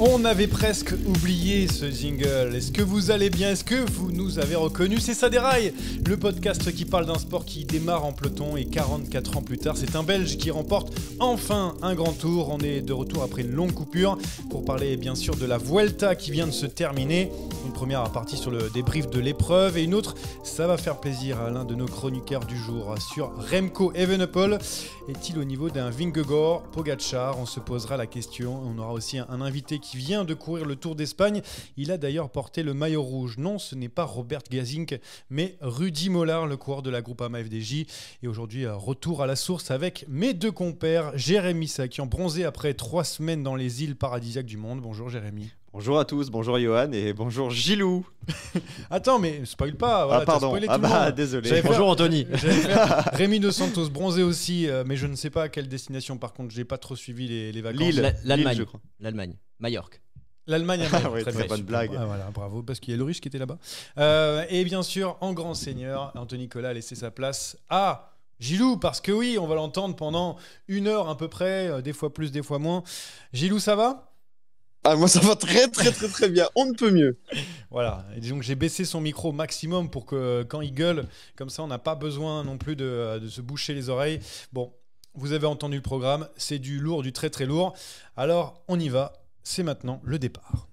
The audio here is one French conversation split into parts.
On avait presque oublié ce jingle. Est-ce que vous allez bien? Est-ce que vous nous avez reconnus? C'est Ça déraille, le podcast qui parle d'un sport qui démarre en peloton et 44 ans plus tard, c'est un Belge qui remporte enfin un grand tour. On est de retour après une longue coupure pour parler bien sûr de la Vuelta qui vient de se terminer. Une première partie sur le débrief de l'épreuve et une autre, ça va faire plaisir à l'un de nos chroniqueurs du jour sur Remco Evenepoel. Est-il au niveau d'un Vingegaard, Pogačar? On se posera la question. On aura aussi un invité qui vient de courir le Tour d'Espagne. Il a d'ailleurs porté le maillot rouge. Non, ce n'est pas Robert Gesink, mais Rudy Mollard, le coureur de la Groupama FDJ. Et aujourd'hui, retour à la source avec mes deux compères, Jérémy Sakian, bronzé après 3 semaines dans les îles paradisiaques du monde. Bonjour Jérémy. Bonjour à tous, bonjour Johan et bonjour Gilou. Attends, mais spoil pas. Voilà, pardon, désolé. Bonjour Anthony. Rémi Dos Santos, bronzé aussi, mais je ne sais pas à quelle destination. Par contre, j'ai pas trop suivi les vacances. L'Allemagne, je crois. L'Allemagne, Majorque. L'Allemagne, oui, très bonne blague. Ah, voilà, bravo, parce qu'il y a le riche qui était là-bas. Et bien sûr, en grand seigneur, Anthony Collat a laissé sa place à Gilou, parce que oui, on va l'entendre pendant 1 heure à peu près, des fois plus, des fois moins. Gilou, ça va ? Ah, moi ça va très bien, on ne peut mieux. Voilà, et disons que j'ai baissé son micro au maximum pour que quand il gueule, comme ça on n'a pas besoin non plus de se boucher les oreilles. Bon, vous avez entendu le programme, c'est du lourd, du très très lourd. Alors on y va, c'est maintenant le départ.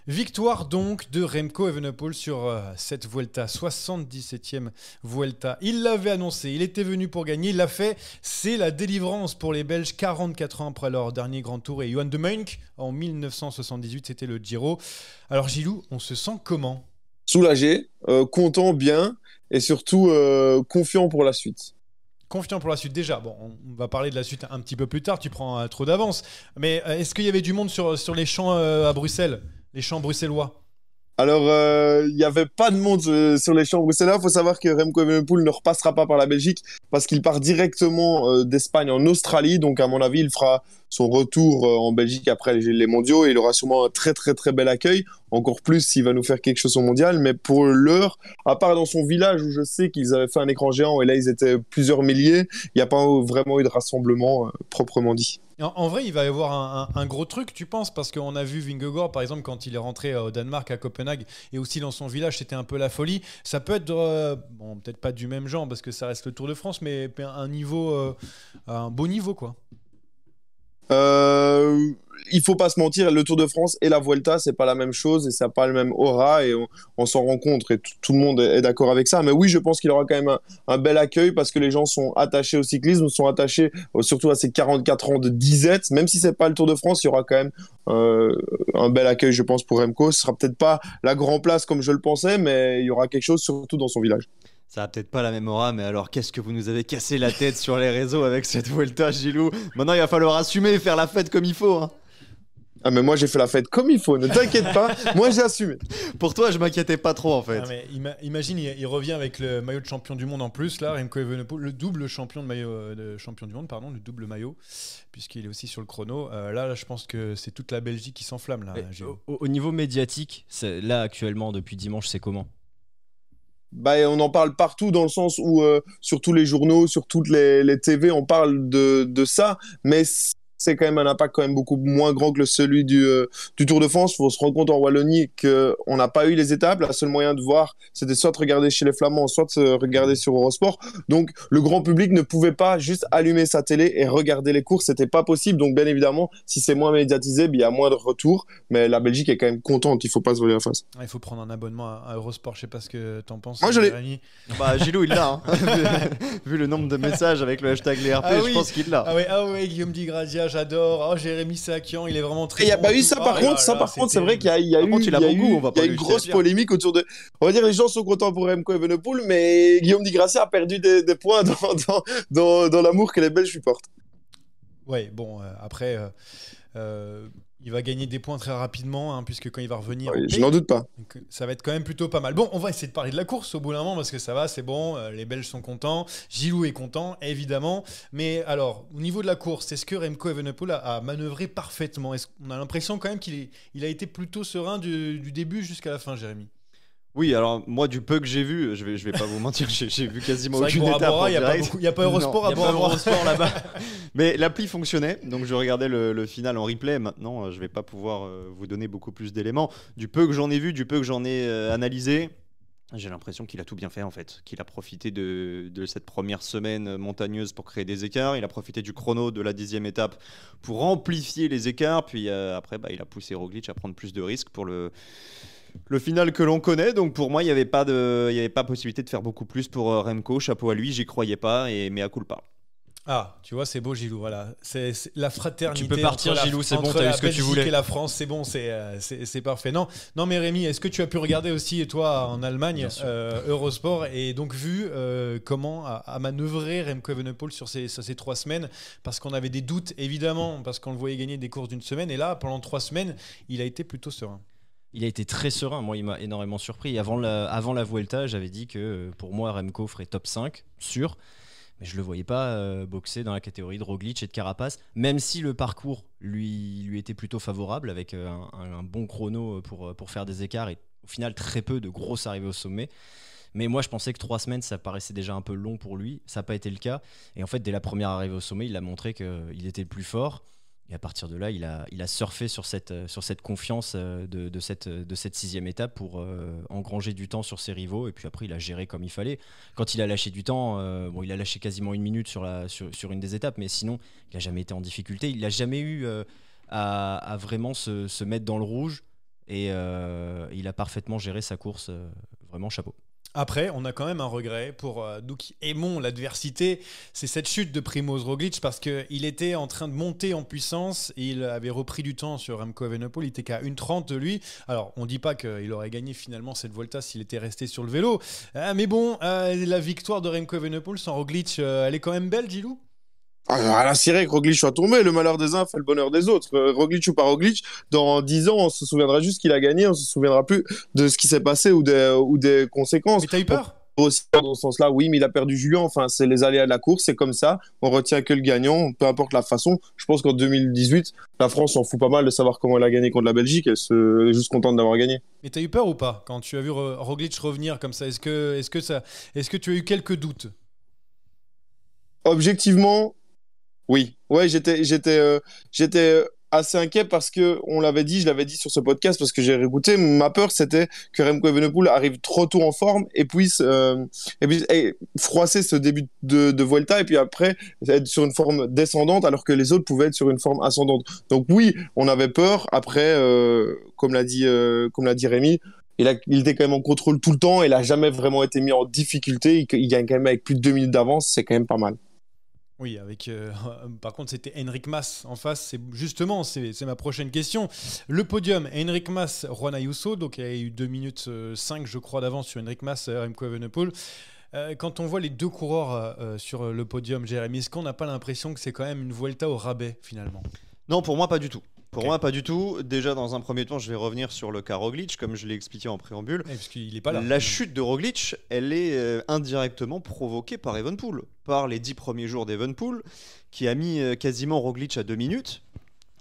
Victoire donc de Remco Evenepoel sur cette Vuelta, 77e Vuelta. Il l'avait annoncé, il était venu pour gagner, il l'a fait. C'est la délivrance pour les Belges, 44 ans après leur dernier grand tour. Et Johan de Muynck, en 1978, c'était le Giro. Alors Gilou, on se sent comment ? Soulagé, content, bien et surtout confiant pour la suite. Confiant pour la suite déjà. Bon, on va parler de la suite un petit peu plus tard, tu prends trop d'avance. Mais est-ce qu'il y avait du monde sur les champs à Bruxelles ? Les champs bruxellois? Alors, il n'y avait pas de monde sur les champs bruxellois. Il faut savoir que Remco Evenepoel ne repassera pas par la Belgique parce qu'il part directement d'Espagne en Australie. Donc, à mon avis, il fera son retour en Belgique après les mondiaux et il aura sûrement un très bel accueil. Encore plus s'il va nous faire quelque chose au mondial. Mais pour l'heure, à part dans son village où je sais qu'ils avaient fait un écran géant et là, ils étaient plusieurs milliers, il n'y a pas vraiment eu de rassemblement proprement dit. En vrai, il va y avoir un gros truc, tu penses? Parce qu'on a vu Vingegaard, par exemple, quand il est rentré au Danemark, à Copenhague, et aussi dans son village, c'était un peu la folie. Ça peut être, bon, peut-être pas du même genre, parce que ça reste le Tour de France, mais un niveau, un beau niveau, quoi. Il faut pas se mentir, le Tour de France et la Vuelta, c'est pas la même chose et ça n'a pas le même aura et on s'en rend compte et tout le monde est d'accord avec ça. Mais oui, je pense qu'il aura quand même un bel accueil parce que les gens sont attachés au cyclisme, sont attachés surtout à ces 44 ans de disette. Même si c'est pas le Tour de France, il y aura quand même un bel accueil, je pense, pour Remco. Ce sera peut-être pas la grande place comme je le pensais, mais il y aura quelque chose surtout dans son village. Ça a peut-être pas la même aura, mais alors qu'est-ce que vous nous avez cassé la tête sur les réseaux avec cette Vuelta, Gilou? Maintenant, il va falloir assumer et faire la fête comme il faut, hein. Ah mais moi j'ai fait la fête comme il faut, ne t'inquiète pas, moi j'ai assumé. Pour toi, je m'inquiétais pas trop en fait. Ah, mais imagine, il revient avec le maillot de champion du monde en plus, là, Remco Evenepoel, le double champion champion du monde, pardon, le double maillot, puisqu'il est aussi sur le chrono. Là, je pense que c'est toute la Belgique qui s'enflamme là. Au niveau médiatique, là actuellement depuis dimanche, c'est comment? Bah, on en parle partout dans le sens où sur tous les journaux, sur toutes les TV, on parle de ça, mais c'est quand même un impact quand même beaucoup moins grand que celui du Tour de France. Il faut se rendre compte en Wallonie qu'on n'a pas eu les étapes. Le seul moyen de voir, c'était soit de regarder chez les Flamands, soit de regarder sur Eurosport. Donc, le grand public ne pouvait pas juste allumer sa télé et regarder les courses. C'était pas possible. Donc, bien évidemment, si c'est moins médiatisé, il y a moins de retours. Mais la Belgique est quand même contente. Il faut pas se voler la face. Il faut prendre un abonnement à Eurosport. Je sais pas ce que t'en penses. Moi, je l'ai. Bah, Gilou, il l'a. Hein. Vu le nombre de messages avec le hashtag les RP, je pense qu'il l'a. Ah oui, Guillaume Di Grazia, j'adore. Oh, Jérémy Sakian, il est vraiment très. Il n'y a pas eu ça par contre. Ça par contre, c'est vrai qu'il y a eu une grosse polémique autour de. On va dire les gens sont contents pour Remco Evenepoel, mais Guillaume Di Grazia a perdu des points dans l'amour que les Belges lui portent. Ouais, bon, après, il va gagner des points très rapidement, hein, puisque quand il va revenir... Oui, je n'en doute pas. Donc, ça va être quand même plutôt pas mal. Bon, on va essayer de parler de la course au bout d'un moment, parce que ça va, c'est bon, les Belges sont contents, Gilou est content, évidemment. Mais alors, au niveau de la course, est-ce que Remco Evenepoel a manœuvré parfaitement? On a l'impression quand même qu'il a été plutôt serein du début jusqu'à la fin, Jérémy. Oui, alors moi du peu que j'ai vu, je vais pas vous mentir, j'ai vu quasiment aucune Bora étape Bora, en il direct. n'y a pas Eurosport à Il y a Bora pas Bora. Eurosport là-bas. Mais l'appli fonctionnait, donc je regardais le final en replay. Maintenant, je vais pas pouvoir vous donner beaucoup plus d'éléments. Du peu que j'en ai vu, du peu que j'en ai analysé, j'ai l'impression qu'il a tout bien fait en fait. Qu'il a profité de cette première semaine montagneuse pour créer des écarts. Il a profité du chrono de la 10e étape pour amplifier les écarts. Puis après, il a poussé Roglic à prendre plus de risques pour le final que l'on connaît. Donc pour moi, il n'y avait pas possibilité de faire beaucoup plus pour Remco. Chapeau à lui, j'y croyais pas et mea culpa. Ah, tu vois, c'est beau, Gilou. Voilà, c'est la fraternité. Tu peux partir, entre Gilou, c'est bon, entre t'as eu la ce que tu Belgique voulais. et la France, c'est bon, c'est parfait. Non, mais Rémi, est-ce que tu as pu regarder aussi, toi, en Allemagne, Bien sûr. Eurosport, et donc vu comment a manœuvré Remco Evenepoel sur ces 3 semaines, parce qu'on avait des doutes, évidemment, parce qu'on le voyait gagner des courses d'une semaine, et là, pendant 3 semaines, il a été plutôt serein. Il a été très serein. Moi, il m'a énormément surpris. Avant la Vuelta, j'avais dit que pour moi, Remco ferait top 5, sûr. Mais je le voyais pas boxer dans la catégorie de Roglic et de Carapaz, même si le parcours lui était plutôt favorable, avec un bon chrono pour faire des écarts et au final très peu de grosses arrivées au sommet. Mais moi, je pensais que 3 semaines, ça paraissait déjà un peu long pour lui. Ça n'a pas été le cas. Et en fait, dès la première arrivée au sommet, il a montré qu'il était le plus fort. Et à partir de là, il a surfé sur cette confiance de cette 6e étape pour engranger du temps sur ses rivaux. Et puis après, il a géré comme il fallait. Quand il a lâché du temps, il a lâché quasiment 1 minute sur une des étapes. Mais sinon, il n'a jamais été en difficulté. Il n'a jamais eu à vraiment se mettre dans le rouge. Et il a parfaitement géré sa course. Vraiment, chapeau. Après, on a quand même un regret pour nous qui aimons l'adversité, c'est cette chute de Primoz Roglic parce qu'il était en train de monter en puissance et il avait repris du temps sur Remco Evenepoel, il était qu'à 1,30 de lui. Alors, on ne dit pas qu'il aurait gagné finalement cette Vuelta s'il était resté sur le vélo, mais bon, la victoire de Remco Evenepoel sans Roglic, elle est quand même belle, Gilou ? À la cirée que Roglic soit tombé, le malheur des uns fait le bonheur des autres. Roglic ou pas Roglic, dans 10 ans, on se souviendra juste qu'il a gagné, on se souviendra plus de ce qui s'est passé ou des conséquences. Mais t'as eu peur ? Aussi, dans ce sens-là, oui, mais il a perdu Julien. Enfin, c'est les aléas de la course, c'est comme ça. On retient que le gagnant, peu importe la façon. Je pense qu'en 2018, la France s'en fout pas mal de savoir comment elle a gagné contre la Belgique. Elle est juste contente d'avoir gagné. Mais t'as eu peur ou pas quand tu as vu Roglic revenir comme ça ? Est-ce que tu as eu quelques doutes ? Objectivement, oui. Ouais, j'étais assez inquiet parce que je l'avais dit sur ce podcast parce que j'ai réécouté. Ma peur, c'était que Remco Evenepoel arrive trop tôt en forme et puisse froisser ce début de Vuelta et puis après être sur une forme descendante alors que les autres pouvaient être sur une forme ascendante. Donc oui, on avait peur. Après, comme l'a dit Rémi, il était quand même en contrôle tout le temps. Il a jamais vraiment été mis en difficulté. Il gagne quand même avec plus de 2 minutes d'avance. C'est quand même pas mal. Oui, par contre, c'était Enric Mas en face. C'est ma prochaine question. Le podium, Enric Mas, Juan Ayuso. Donc, il y a eu 2 minutes 5, je crois, d'avance sur Enric Mas, Remco Evenepoel. Quand on voit les deux coureurs sur le podium, Jérémy, est-ce qu'on n'a pas l'impression que c'est quand même une Vuelta au rabais, finalement ? Non, pour moi, pas du tout. Pour Ok. moi, pas du tout. Déjà, dans un premier temps, je vais revenir sur le cas Roglic, comme je l'ai expliqué en préambule. Parce qu'il n'est pas là. La chute de Roglic, elle est indirectement provoquée par Evenepoel, par les 10 premiers jours d'Evenepoel, qui a mis quasiment Roglic à 2 minutes.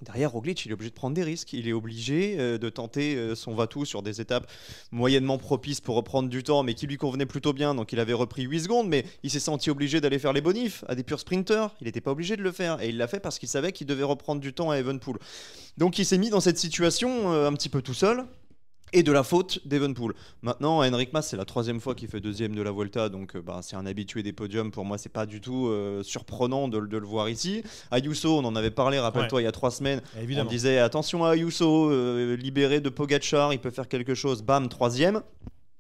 Derrière, Roglic, il est obligé de prendre des risques. Il est obligé de tenter son va-tout sur des étapes moyennement propices pour reprendre du temps, mais qui lui convenaient plutôt bien. Donc, il avait repris 8 secondes, mais il s'est senti obligé d'aller faire les bonifs à des purs sprinters. Il n'était pas obligé de le faire. Et il l'a fait parce qu'il savait qu'il devait reprendre du temps à Evenepoel. Donc, il s'est mis dans cette situation un petit peu tout seul. Et de la faute d'Evenepoel. Maintenant, Enric Mas, c'est la 3e fois qu'il fait 2e de la Vuelta, donc c'est un habitué des podiums. Pour moi, c'est pas du tout surprenant de le voir ici. Ayuso, on en avait parlé, rappelle-toi, il y a 3 semaines. Évidemment. On disait attention à Ayuso, libéré de Pogacar, il peut faire quelque chose. Bam, 3e.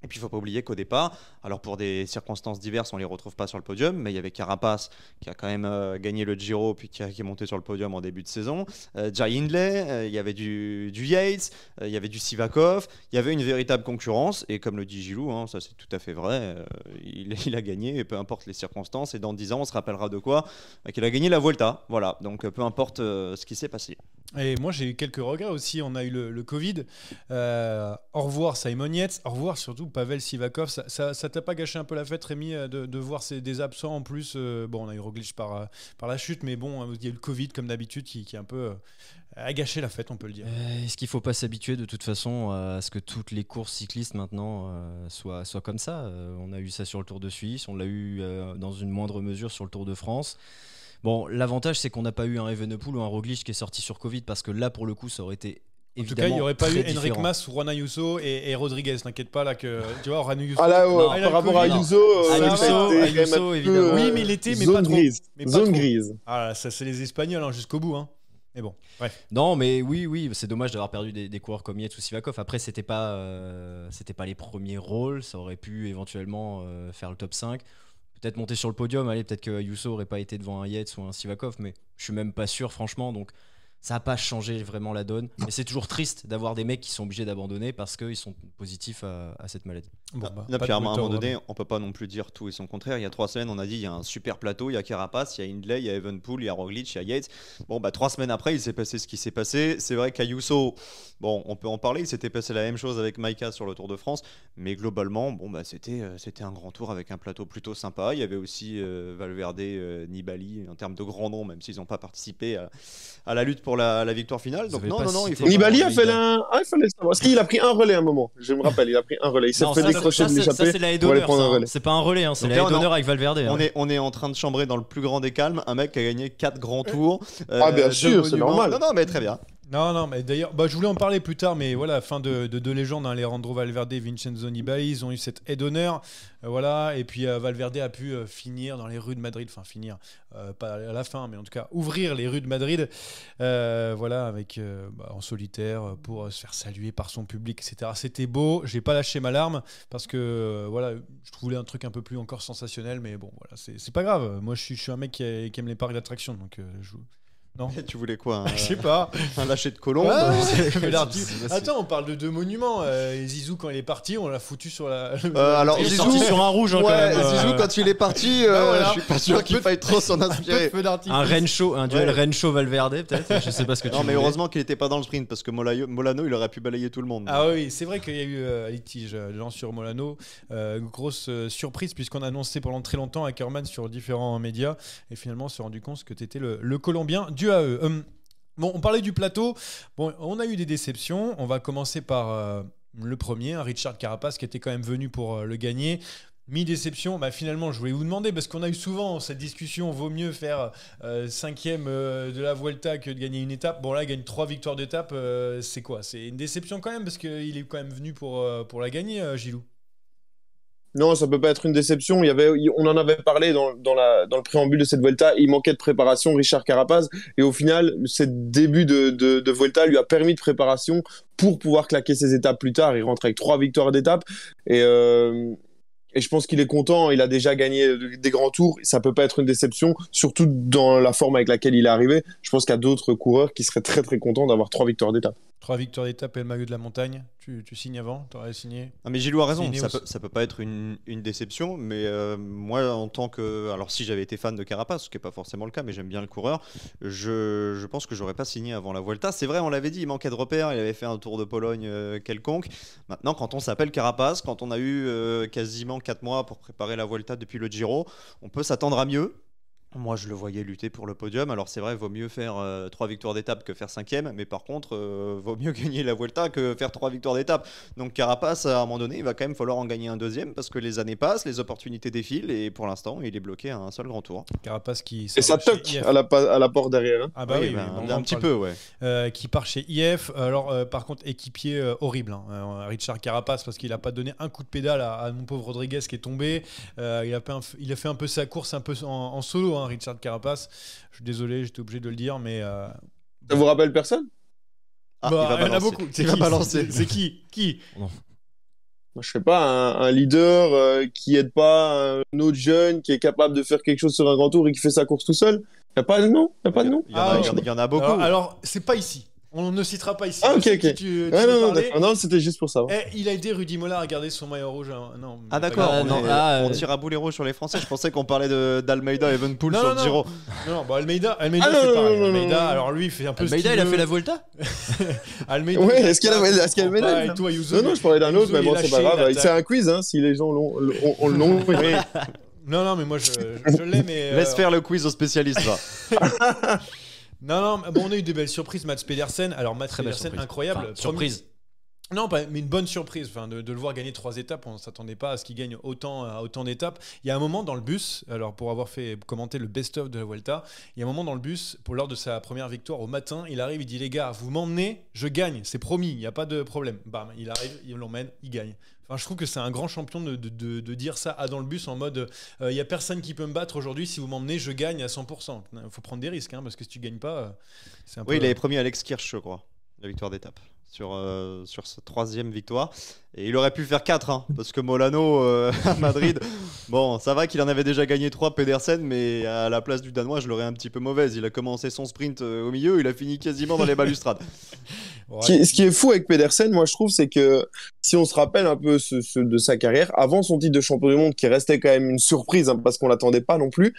Et puis il ne faut pas oublier qu'au départ, alors pour des circonstances diverses, on ne les retrouve pas sur le podium, mais il y avait Carapaz qui a quand même gagné le Giro, puis qui est monté sur le podium en début de saison. Jai Hindley, il y avait du Yates, il y avait du Sivakov, il y avait une véritable concurrence, et comme le dit Gilou, hein, ça c'est tout à fait vrai, il a gagné, et peu importe les circonstances, et dans 10 ans on se rappellera de quoi, qu'il a gagné la Vuelta, voilà, donc peu importe ce qui s'est passé. Et moi, j'ai eu quelques regrets aussi. On a eu le Covid. Au revoir Simon Yates. Au revoir surtout Pavel Sivakov. Ça t'a pas gâché un peu la fête, Rémi, de voir des absents en plus. Bon, on a eu Roglic par la chute, mais bon, il y a eu le Covid comme d'habitude qui est un peu a gâché la fête, on peut le dire. Est-ce qu'il ne faut pas s'habituer de toute façon à ce que toutes les courses cyclistes maintenant soient comme ça On a eu ça sur le Tour de Suisse, on l'a eu dans une moindre mesure sur le Tour de France. Bon, l'avantage c'est qu'on n'a pas eu un Evenepoel ou un Roglic qui est sorti sur Covid, parce que là pour le coup ça aurait été en tout cas, il n'y aurait pas eu Enric différent. Mas, Juan Ayuso et Rodriguez. T'inquiète pas là que tu vois, Juan Ayuso. Ah là, Non, par rapport à Ayuso, Ayuso, évidemment. Oui, mais il était, mais pas trop. Mais pas Zone trop. grise. Ah, ça c'est les Espagnols jusqu'au bout. Mais bon, bref. Non, mais oui, c'est dommage d'avoir perdu des coureurs comme Yates ou Sivakov. Après, c'était pas les premiers rôles. Ça aurait pu éventuellement faire le top 5. Peut-être monter sur le podium. Allez, peut-être que Ayuso aurait pas été devant un Yates ou un Sivakov, mais je suis même pas sûr, franchement. Donc, ça n'a pas changé vraiment la donne. Mais c'est toujours triste d'avoir des mecs qui sont obligés d'abandonner parce qu'ils sont positifs à cette maladie. Bon, puis à un moment donné, on peut pas non plus dire tout et son contraire. Il y a 3 semaines, on a dit il y a un super plateau, il y a Carapaz, il y a Hindley, il y a Evenepoel, il y a Roglic, il y a Yates. Bon, 3 semaines après, il s'est passé ce qui s'est passé. C'est vrai qu'Ayuso, bon, on peut en parler, il s'était passé la même chose avec Maïka sur le Tour de France, mais globalement, c'était un grand tour avec un plateau plutôt sympa. Il y avait aussi Valverde, Nibali en termes de grands noms, même s'ils n'ont pas participé à la lutte pour la victoire finale. Donc non, il faut Nibali a fait il fallait savoir. Parce qu'il a pris un relais à un moment. Je me rappelle, il a pris un relais. Il s'est fait décrocher de l'échappée. Ça, c'est la haie d'honneur. C'est pas un relais, c'est la haie d'honneur avec Valverde. On est en train de chambrer dans le plus grand des calmes un mec qui a gagné 4 grands tours. Bien sûr, c'est normal. Non, mais très bien. Non, mais d'ailleurs, je voulais en parler plus tard, mais voilà, fin de deux légendes, Alejandro Valverde et Vincenzo Nibali, ils ont eu cette haie d'honneur, voilà, et puis Valverde a pu finir dans les rues de Madrid, enfin finir, pas à la fin, mais en tout cas ouvrir les rues de Madrid, voilà, avec en solitaire pour se faire saluer par son public, etc. C'était beau, j'ai pas lâché ma larme parce que voilà, je voulais un truc un peu plus encore sensationnel, mais bon, voilà, c'est pas grave. Moi, je suis un mec qui aime les parcs d'attractions, donc non. Tu voulais quoi Je sais pas. Un lâcher de colombe. Attends, on parle de 2 monuments. Zizou, quand il est parti, on l'a foutu sur la. Alors, il est Zizou, sorti sur un rouge. Quand même, Zizou, quand il est parti, je suis pas sûr qu'il faille trop s'en inspirer. Un duel Rencho-Valverde, peut-être. Je sais pas ce que tu Non, mais voulais. heureusement qu'il était pas dans le sprint parce que Molano, il aurait pu balayer tout le monde. Ah oui, c'est vrai qu'il y a eu un litige sur Molano. Grosse surprise, puisqu'on a annoncé pendant très longtemps Ackermann sur différents médias. Et finalement, on s'est rendu compte que tu étais le Colombien. Dû à eux. Bon, on parlait du plateau. Bon, on a eu des déceptions. On va commencer par le premier, Richard Carapaz, qui était quand même venu pour le gagner. Mi-déception, finalement, je voulais vous demander, parce qu'on a eu souvent cette discussion, vaut mieux faire 5e de la Vuelta que de gagner une étape. Bon, là, il gagne 3 victoires d'étape. C'est quoi ? C'est une déception quand même, parce qu'il est quand même venu pour la gagner, Gilou. Non, ça peut pas être une déception. On en avait parlé dans le préambule de cette Vuelta. Il manquait de préparation, Richard Carapaz. Et au final, ce début de Vuelta lui a permis de préparation pour pouvoir claquer ses étapes plus tard. Il rentre avec 3 victoires d'étape. Et je pense qu'il est content. Il a déjà gagné des grands tours. Ça peut pas être une déception, surtout dans la forme avec laquelle il est arrivé. Je pense qu'il y a d'autres coureurs qui seraient très très contents d'avoir 3 victoires d'étape. 3 victoires d'étape et le maillot de la montagne. Tu signes avant ? Tu aurais signé ? Ah, mais Gilou a raison, ça peut pas être une déception, mais moi en tant que... Alors si j'avais été fan de Carapaz, ce qui n'est pas forcément le cas, mais j'aime bien le coureur, je pense que j'aurais pas signé avant la Vuelta. C'est vrai, on l'avait dit, il manquait de repères, il avait fait un Tour de Pologne quelconque. Maintenant, quand on s'appelle Carapaz, quand on a eu quasiment 4 mois pour préparer la Vuelta depuis le Giro, on peut s'attendre à mieux. Moi, je le voyais lutter pour le podium. Alors, c'est vrai, vaut mieux faire 3 victoires d'étape que faire 5e. Mais par contre, vaut mieux gagner la Vuelta que faire 3 victoires d'étape. Donc, Carapaz, à un moment donné, il va quand même falloir en gagner un deuxième parce que les années passent, les opportunités défilent. Et pour l'instant, il est bloqué à un seul grand tour. Carapaz qui... Et ça toque à la porte derrière. Hein. Ah bah oui, un petit peu, ouais. Qui part chez IF. Alors, par contre, équipier horrible. Richard Carapaz, parce qu'il n'a pas donné un coup de pédale à mon pauvre Rodriguez qui est tombé. Il a fait un peu sa course un peu en solo, Richard Carapaz. Je suis désolé, j'étais obligé de le dire, mais... Ça vous rappelle personne ? Il y en a beaucoup. Il va balancer. C'est qui Moi, je sais pas, un leader qui aide pas un autre jeune qui est capable de faire quelque chose sur un grand tour et qui fait sa course tout seul. Il n'y a pas de nom ? Il y en a beaucoup. Alors, c'est pas ici. On ne citera pas ici. Ah, ok. Non, c'était juste pour ça. Il a aidé Rudy Mollard à garder son maillot rouge. Non, d'accord. On tire à boulet rouge sur les Français. Je pensais qu'on parlait d'Almeida et Evenepoel sur le Giro. Non, Almeida, c'est pareil. Almeida, alors lui, il fait un peu Almeida, il a fait la Vuelta. Almeida. Oui, est-ce qu'il a Almeida Non, je parlais d'un autre, mais bon, c'est pas grave. C'est un quiz, si les gens ont le nom. Non, mais moi, je l'ai, mais... Laisse faire le quiz aux spécialistes, va. Non, bon, on a eu des belles surprises. Mats Pedersen, alors Mats Très belle Pedersen, surprise. incroyable. Enfin, surprise. Non, mais une bonne surprise, de le voir gagner 3 étapes. On ne s'attendait pas à ce qu'il gagne autant d'étapes. Il y a un moment dans le bus, alors pour avoir commenté le best-of de la Vuelta, il y a un moment dans le bus, lors de sa première victoire au matin, il arrive, il dit les gars, vous m'emmenez, je gagne, c'est promis, il n'y a pas de problème. Bam, il arrive, il l'emmène, il gagne. Enfin, je trouve que c'est un grand champion de dire ça dans le bus en mode il n'y a personne qui peut me battre aujourd'hui, si vous m'emmenez, je gagne à 100%. Il faut prendre des risques, parce que si tu gagnes pas, c'est un peu. Oui, il avait promis Alex Kirch, je crois, la victoire d'étape. Sur sa 3e victoire. Et il aurait pu faire 4, parce que Molano à Madrid, bon, ça va qu'il en avait déjà gagné 3, Pedersen, mais à la place du Danois, je l'aurais un petit peu mauvaise. Il a commencé son sprint au milieu, il a fini quasiment dans les balustrades. Ce qui est fou avec Pedersen, moi je trouve, c'est que si on se rappelle un peu de sa carrière, avant son titre de champion du monde, qui restait quand même une surprise, parce qu'on l'attendait pas non plus,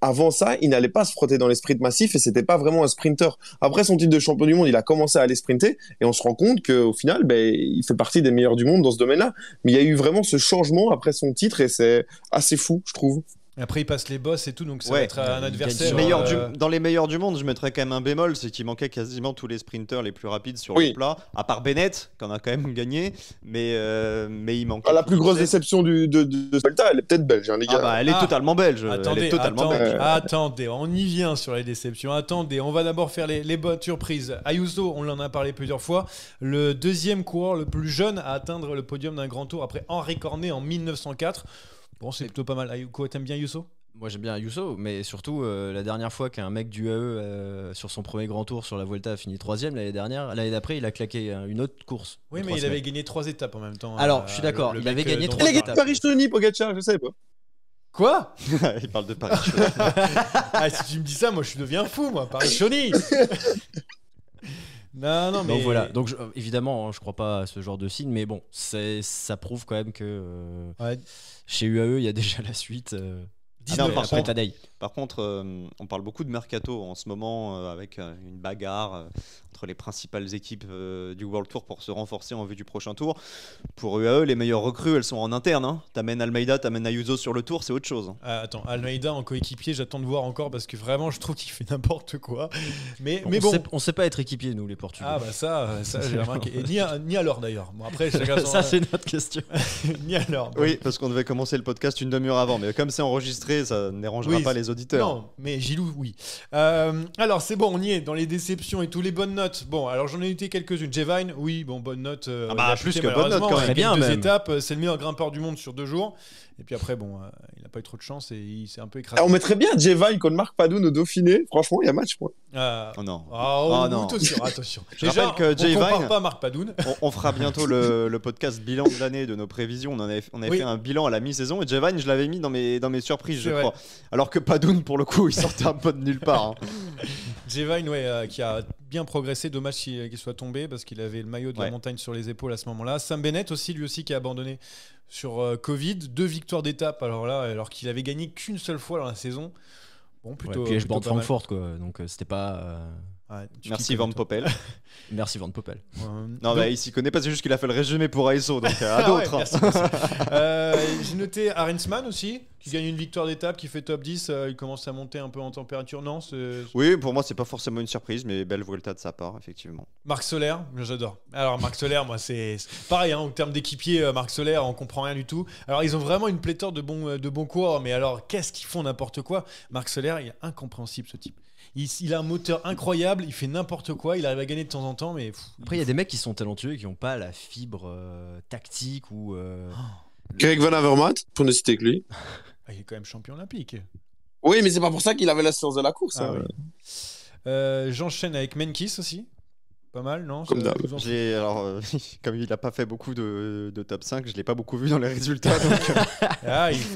avant ça, il n'allait pas se frotter dans les sprints massifs et c'était pas vraiment un sprinter. Après son titre de champion du monde, il a commencé à aller sprinter et on se rend compte qu'au final, il fait partie des meilleurs du monde dans ce domaine-là. Mais il y a eu vraiment ce changement après son titre et c'est assez fou, je trouve. Après, il passe les bosses et tout, donc ça va être un adversaire. Dans les meilleurs du monde, je mettrais quand même un bémol, c'est qu'il manquait quasiment tous les sprinters les plus rapides sur le plat, à part Bennett, qu'on a quand même gagné, mais il manque. La plus grosse déception de Vuelta, elle est peut-être belge, les gars. Elle est totalement belge. Attendez, on y vient sur les déceptions. Attendez, on va d'abord faire les bonnes surprises. Ayuso, on en a parlé plusieurs fois, le 2e coureur le plus jeune à atteindre le podium d'un grand tour après Henri Cornet en 1904. Bon, c'est plutôt pas mal. Quoi, t'aimes bien Ayuso ? Moi j'aime bien Ayuso, mais surtout la dernière fois qu'un mec du AE sur son premier grand tour sur la Vuelta a fini 3ème, l'année d'après il a claqué une autre course. Oui, mais il avait gagné 3 étapes en même temps. Alors je suis d'accord, il avait gagné 3 étapes. Il a gagné étapes. Paris-Chauny, Pogacar, je sais pas. Quoi ? Il parle de Paris-Chauny. Si tu me dis ça, moi je deviens fou, moi. Paris-Chauny. Non, mais. Donc voilà, évidemment, je crois pas à ce genre de signe, mais bon, ça prouve quand même que chez UAE, il y a déjà la suite. Par contre, on parle beaucoup de mercato en ce moment avec une bagarre entre les principales équipes du World Tour pour se renforcer en vue du prochain tour. Pour UAE, les meilleures recrues, elles sont en interne. T'amènes Almeida, t'amènes Ayuso sur le tour, c'est autre chose. Attends, Almeida en coéquipier, j'attends de voir encore parce que vraiment, je trouve qu'il fait n'importe quoi. Mais on sait pas être équipier, nous, les Portugais. Ah bah ça j'ai remarqué. Et ni alors d'ailleurs. Bon après, ça c'est notre question. Ni alors. Bon. Oui, parce qu'on devait commencer le podcast une demi-heure avant, mais comme c'est enregistré, ça ne dérangera pas les auditeurs. Non, mais Gilou, oui. Alors c'est bon, on y est dans les déceptions et tout, les bonnes notes. Bon, alors j'en ai noté quelques-unes. Jevine, oui, bon, bonne note. Plus que bonne note quand même. Très bien, 2 étapes, c'est le meilleur grimpeur du monde sur 2 jours. Et puis après, bon, il n'a pas eu trop de chance et il s'est un peu écrasé. On mettrait bien Jevine contre Marc Padoun au Dauphiné. Franchement, il y a match. Oh non. Non. Attention. Déjà, rappelle que on compare pas Marc Padoun. On fera bientôt le podcast bilan de l'année de nos prévisions. On avait fait un bilan à la mi-saison et Jevine, je l'avais mis dans mes surprises, je crois. Alors que Padoun, pour le coup, il sortait un peu de nulle part. Jevine, qui a bien progressé. Dommage qu'il soit tombé parce qu'il avait le maillot de la montagne sur les épaules à ce moment-là. Sam Bennett aussi, lui aussi, qui a abandonné sur Covid. 2 victoires d'étape, alors qu'il avait gagné qu'une seule fois dans la saison. Bon, plutôt. Piège bande Francfort, quoi. Donc c'était pas. Merci Van Poppel. Merci Van Poppel. Il s'y connaît pas, c'est juste qu'il a fait le résumé pour ASO, donc à d'autres. Merci. J'ai noté Arensman aussi, qui gagne une victoire d'étape, qui fait top 10. Il commence à monter un peu en température. Non, Oui, pour moi, c'est pas forcément une surprise, mais belle Vuelta de sa part, effectivement. Marc Soler, j'adore. Alors, Marc Soler, moi, c'est pareil, en termes d'équipier, Marc Soler, on comprend rien du tout. Alors, ils ont vraiment une pléthore de bons coureurs, mais alors, qu'est-ce qu'ils font n'importe quoi ? Marc Soler, il est incompréhensible, ce type. Il a un moteur incroyable, il fait n'importe quoi, il arrive à gagner de temps en temps, mais... Après, il y a des mecs qui sont talentueux et qui n'ont pas la fibre tactique ou... Greg Van Avermaet, pour ne citer que lui. Il est quand même champion olympique. Oui, mais c'est pas pour ça qu'il avait la science de la course. J'enchaîne avec Menkis aussi. Pas mal, non ? Comme d'hab. Comme il n'a pas fait beaucoup de top 5, je ne l'ai pas beaucoup vu dans les résultats. Donc...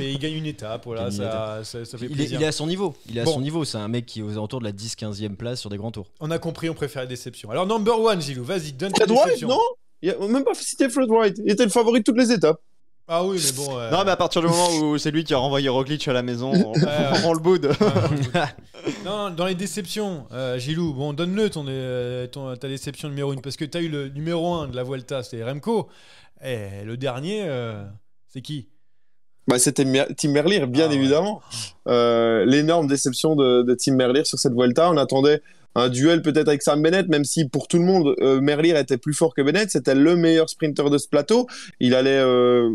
il gagne une étape, voilà, ça fait plaisir. Il est à son niveau. À son niveau. C'est un mec qui est aux alentours de la 10-15e place sur des grands tours. On a compris, on préfère les déceptions. Alors, number 1, Gilou, vas-y, donne ta Fred White, déception. non ? Il n'a même pas cité Fred White. Il était le favori de toutes les étapes. Ah oui, mais bon... Non, mais à partir du moment où c'est lui qui a renvoyé Roglic à la maison, on rend le boud. Non, dans les déceptions, Gilou, bon, donne-le ta déception numéro 1, parce que tu as eu le numéro 1 de la Vuelta, c'était Remco. Et le dernier, c'est qui ? C'était Tim Merlier, bien évidemment. L'énorme déception de Tim Merlier sur cette Vuelta. On attendait un duel peut-être avec Sam Bennett, même si pour tout le monde, Merlier était plus fort que Bennett, c'était le meilleur sprinter de ce plateau. Il allait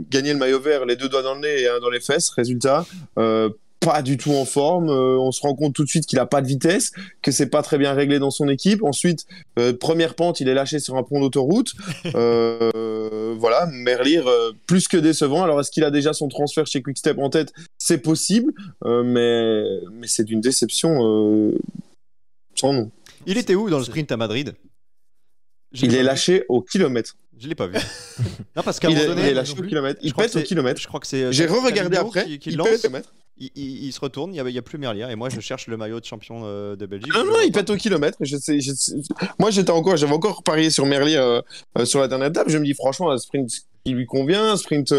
gagner le maillot vert, les 2 doigts dans le nez et 1 dans les fesses. Résultat, pas du tout en forme. On se rend compte tout de suite qu'il a pas de vitesse, que c'est pas très bien réglé dans son équipe. Ensuite, première pente, il est lâché sur un pont d'autoroute. Voilà, Merlier plus que décevant. Alors est-ce qu'il a déjà son transfert chez Quick-Step en tête? C'est possible, mais c'est d'une déception sans nom. Il était où dans le sprint à Madrid? Il est lâché au kilomètre. Je l'ai pas vu. Non, parce qu'à un Il moment est donné, lâché au kilomètre. Il je crois pète que au c'est- kilomètre. Je crois que c'est. J'ai David re-regardé Calino après. qui Il lance. pète au kilomètre. Il se retourne, il y a plus Merlier et moi je cherche le maillot de champion de Belgique. Non, Je non, le vois il pas. pète au kilomètre. Moi, j'avais encore parié sur Merlier sur la dernière étape. Je me dis, franchement, un sprint qui lui convient, un sprint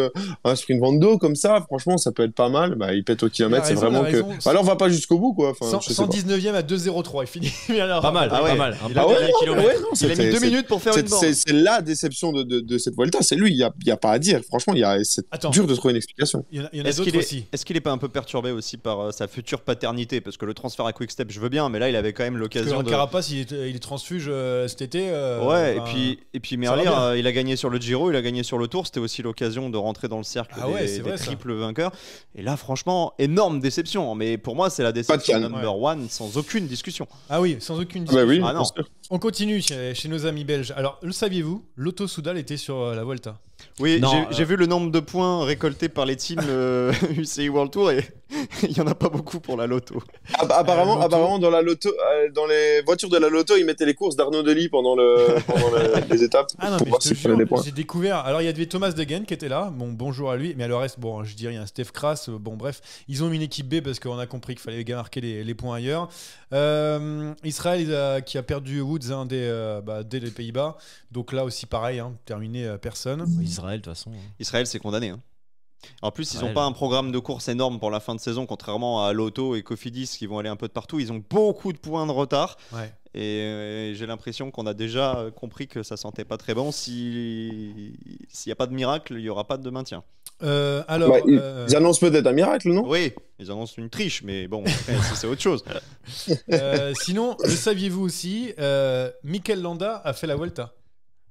Vando comme ça, franchement, ça peut être pas mal. Bah, il pète au kilomètre, c'est raison, vraiment il a que. raison. Bah, alors, on va pas jusqu'au bout, quoi. Enfin, je sais pas. 119e à 2,03. Il finit bien là. Pas mal, Ah ouais. pas mal. Un Il peu a- Ah ouais, derrière le kilomètre. ouais, non, Il a mis c'était- 2 c'est- minutes pour faire une borne. c'est la déception de cette Vuelta. C'est lui, il y a pas à dire. Franchement, c'est Attends. dur de trouver une explication. Il y en a Est-ce d'autres qu'il est, aussi. est-ce qu'il est pas un peu perturbé aussi par sa future paternité? Parce que le transfert à Quick-Step, je veux bien, mais là il avait quand même Parce l'occasion que de. Carapace, il est transfuge cet été. Ouais, enfin, et puis ça Merlier, va bien. il a gagné sur le Giro, il a gagné sur le Tour. C'était aussi l'occasion de rentrer dans le cercle Ah ouais, des, c'est des vrai, ça. triples vainqueurs. Et là, franchement, énorme déception. Mais pour moi, c'est la déception canne. number one, sans aucune discussion. Ah oui, sans aucune Ah bah discussion. oui, Ah non. bien sûr. On continue chez nos amis belges. Alors, le saviez-vous, Lotto Soudal était sur la Vuelta. Oui, Non, j'ai vu le nombre de points récoltés par les teams UCI World Tour et il y en a pas beaucoup pour la Loto. Apparemment, Lotto. apparemment dans la Loto, dans les voitures de la Loto, ils mettaient les courses d'Arnaud Delis pendant les étapes. Ah non, pour mais voir je te s'il prenait des jure, points. j'ai découvert. Alors, il y avait Thomas Degen qui était là. Bon, bonjour à lui. Mais alors, le reste, bon, je dis rien. Steph Kras, bon, bref. Ils ont mis une équipe B parce qu'on a compris qu'il fallait marquer les points ailleurs. Israël qui a perdu Woods dès les Pays-Bas. Donc là aussi, pareil, terminé personne. Israël, de toute façon. Israël, c'est condamné. Hein. En plus, ils n'ont Israël. pas un programme de course énorme pour la fin de saison, contrairement à Lotto et Cofidis qui vont aller un peu de partout. Ils ont beaucoup de points de retard. Ouais. Et j'ai l'impression qu'on a déjà compris que ça sentait pas très bon. S'il n'y a pas de miracle, il n'y aura pas de maintien. Alors, Ouais, ils annoncent peut-être un miracle, non? Oui, ils annoncent une triche, mais bon, après, ça, c'est autre chose. sinon, le saviez-vous aussi, Mikel Landa a fait la Vuelta.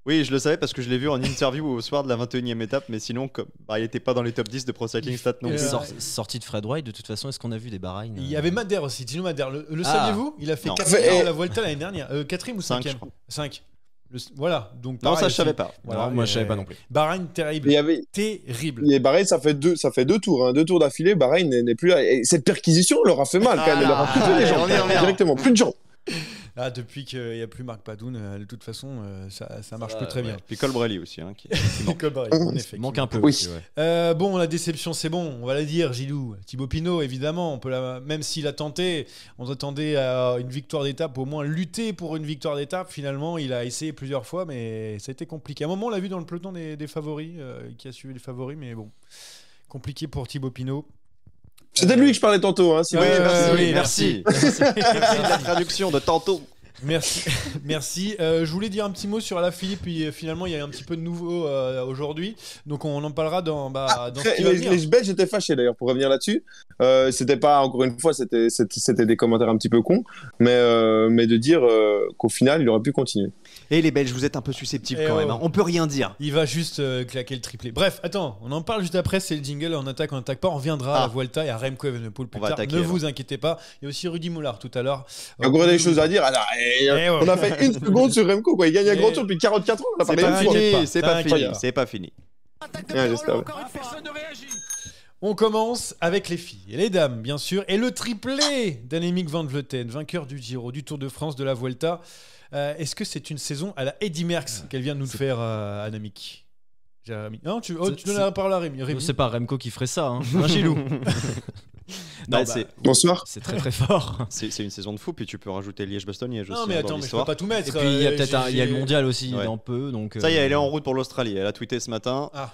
Oui, je le savais parce que je l'ai vu en interview au soir de la 21e étape, mais sinon, il n'était pas dans les top 10 de Pro Cycling Stats non Euh, plus. Sortie de Fred White, de toute façon, est-ce qu'on a vu des Bahreïn Il y avait Madère aussi, Tino Madère. Le Ah. saviez-vous? Il a fait Non. 4 la Vuelta l'année dernière. 4ème ou 5ème? Cinq, je crois. 5. Voilà, donc Non, pareil ça, je aussi. savais pas. Voilà, Non, moi, je savais pas non plus. Bahreïn, Il terrible. y avait, Terrible. et Bahreïn, ça fait deux tours, hein, 2 tours d'affilée. Bahreïn n'est plus là. Et cette perquisition leur a fait mal quand même. Elle leur a coupé les jambes on y revient. directement. Plus de jambes. Ah, depuis qu'il n'y a plus Marc Padoun, de toute façon, ça marche va, plus très bien. Puis Colbrelli aussi. Hein, Comme Bahreïn, en effet. Manque un peu. Oui. aussi, ouais. Bon, la déception, c'est bon, on va la dire, Gilou. Thibaut Pinot, évidemment, même s'il a tenté, on s'attendait à une victoire d'étape, au moins lutter pour une victoire d'étape. Finalement, il a essayé plusieurs fois, mais ça a été compliqué. À un moment, on l'a vu dans le peloton des favoris, qui a suivi les favoris, mais bon, compliqué pour Thibaut Pinot. C'était de lui que je parlais tantôt. Hein, Oui, merci. oui, merci. Merci de la traduction de tantôt. Merci, merci. Je voulais dire un petit mot sur Alaphilippe. Puis finalement, il y a un petit peu de nouveau aujourd'hui, donc on en parlera dans ce qui va venir. Les Belges étaient fâchés d'ailleurs pour revenir là-dessus. C'était pas, encore une fois, c'était des commentaires un petit peu cons, mais de dire qu'au final, il aurait pu continuer. Et les Belges, vous êtes un peu susceptibles Eh quand ouais. même. Hein. On peut rien dire. Il va juste claquer le triplé. Bref, attends, on en parle juste après. C'est le jingle. On attaque pas. On reviendra à la Vuelta et à Remco Evenepoel plus On va tard. attaquer, Ne alors. vous inquiétez pas. Il y a aussi Rudy Mollard tout à l'heure. Il y a encore des choses à dire. Alors, ouais. on a fait 1 seconde sur Remco, quoi. Il gagne un grand tour depuis 44 ans. On a C'est parlé pas une fois. t'inquiète pas, fini. C'est pas t'inquiète fini. pas. C'est pas fini. Ouais, j'espère. On commence avec les filles et les dames, bien sûr, et le triplé d'Annemiek van Vleuten, vainqueur du Giro, du Tour de France, de la Vuelta. Est-ce que c'est une saison à la Eddy Merckx qu'elle vient de nous faire, Annemiek? Jérémy. Non, tu donnes la parole à Rémi. C'est pas Remco qui ferait ça, hein. Un Gilou. Bah, bah, Bonsoir. c'est très très fort. c'est une saison de fou, puis tu peux rajouter Liège-Bastogne-Liège aussi. Non, mais hein, attends, dans mais je peux l'histoire. pas tout mettre. Et puis il y a peut-être il y a le mondial aussi Ouais. dans peu, donc. Ça y est, elle est en route pour l'Australie. Elle a tweeté ce matin. Ah,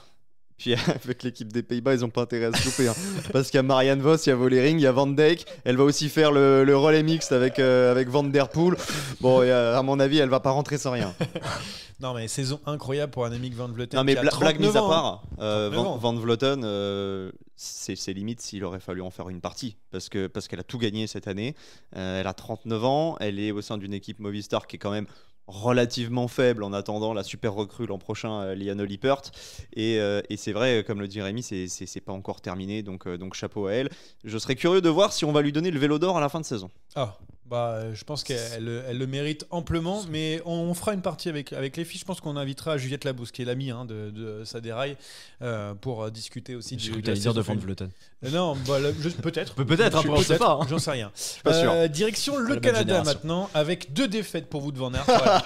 Puis avec l'équipe des Pays-Bas, ils n'ont pas intérêt à se louper. Hein. Parce qu'il y a Marianne Vos, il y a Vollering, il y a Van Dijk. Elle va aussi faire le relais mixte avec Van Der Poel. Bon, à mon avis, elle va pas rentrer sans rien. Non, mais saison incroyable pour Annemiek van Vleuten. Non, mais qui a blague mise à 39 ans, part, hein. 39 ans. Van Vleuten, c'est limite s'il aurait fallu en faire une partie. Parce qu'elle a tout gagné cette année. Elle a 39 ans. Elle est au sein d'une équipe Movistar qui est quand même relativement faible en attendant la super recrue l'an prochain, Liane Lippert. Et c'est vrai, comme le dit Rémi, c'est pas encore terminé. Donc chapeau à elle. Je serais curieux de voir si on va lui donner le vélo d'or à la fin de saison. Ah, bah, je pense qu'elle le mérite amplement, mais on fera une partie avec les filles. Je pense qu'on invitera Juliette Labousse, qui est l'amie de Saderaï, pour discuter aussi Je de crois que la t'allais dire de saison Van féminine. Vleuten. Non, bah, peut-être. Peut-être, après, on sait pas. Hein. J'en sais rien. pas sûr. Direction Pas le la même Canada génération. maintenant, avec 2 défaites pour vous de Van Aert. Voilà.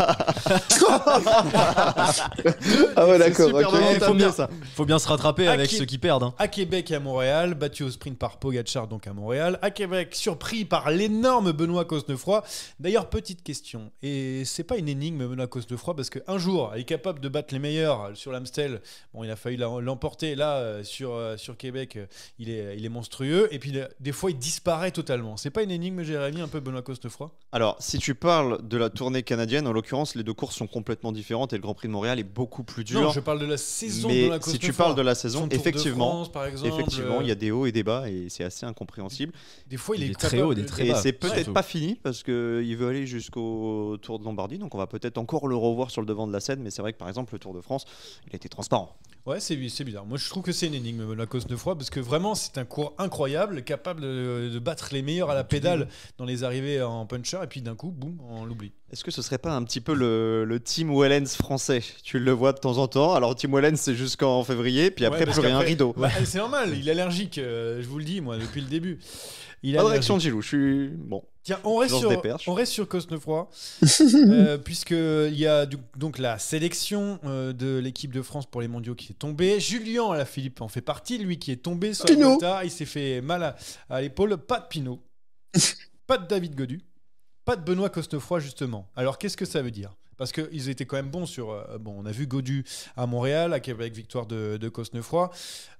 Ah ouais, d'accord. Super ok. drôle, faut t'aimes bien- bien ça. Faut bien se rattraper À avec qui- ceux qui perdent. Hein. À Québec et à Montréal, battu au sprint par Pogacar, donc à Montréal. À Québec, surpris par l'énorme Benoît Cosnefroy. D'ailleurs, petite question, et c'est pas une énigme Benoît Cosnefroy, parce qu'un jour, il est capable de battre les meilleurs sur l'Amstel. Bon, il a failli l'emporter. Là, sur Québec, il est monstrueux. Et puis, des fois, il disparaît totalement. C'est pas une énigme, Jérémy, un peu Benoît Cosnefroy? Alors, si tu parles de la tournée canadienne, en l'occurrence, les deux courses sont complètement différentes et le Grand Prix de Montréal est beaucoup plus dur. Non, je parle de la saison de Mais Benoît si Cosnefroy. tu parles de la Son saison, Tour de effectivement, France, par exemple, il y a des hauts et des bas et c'est assez incompréhensible. des fois, il Des est très capable hauts, des de- très Et bas. c'est peut-être Surtout. pas fini parce qu'il veut aller jusqu'au Tour de Lombardie, donc on va peut-être encore le revoir sur le devant de la scène. Mais c'est vrai que par exemple, le Tour de France, il a été transparent. Ouais, c'est bizarre. Moi, je trouve que c'est une énigme, Benoît Cosnefroy, parce que vraiment, c'est un cours incroyable, capable de battre les meilleurs à la pédale dans les arrivées en puncher, et puis d'un coup, boum, on l'oublie. Est-ce que ce serait pas un petit peu le Tim Wellens français? Tu le vois de temps en temps. Alors, Tim Wellens, c'est jusqu'en février, puis après, Ouais, parce plus rien, qu'après- rideau. Ouais, c'est normal, il est allergique, je vous le dis, moi, depuis le début. Il est Pas de allergique. réaction de Gilou, je suis. Bon. Tiens, on reste Lance sur, des perches. on reste sur Cosnefroy, puisqu'il y a donc la sélection de l'équipe de France pour les mondiaux qui est tombée. Julien Alaphilippe en fait partie, lui qui est tombé sur la Pinot. Vuelta. Il s'est fait mal à l'épaule. Pas de Pinot, pas de David Godu, pas de Benoît Cosnefroy, justement. Alors, qu'est-ce que ça veut dire? Parce qu'ils étaient quand même bons sur... bon, on a vu Godu à Montréal, à Québec, victoire de Cosnefroy.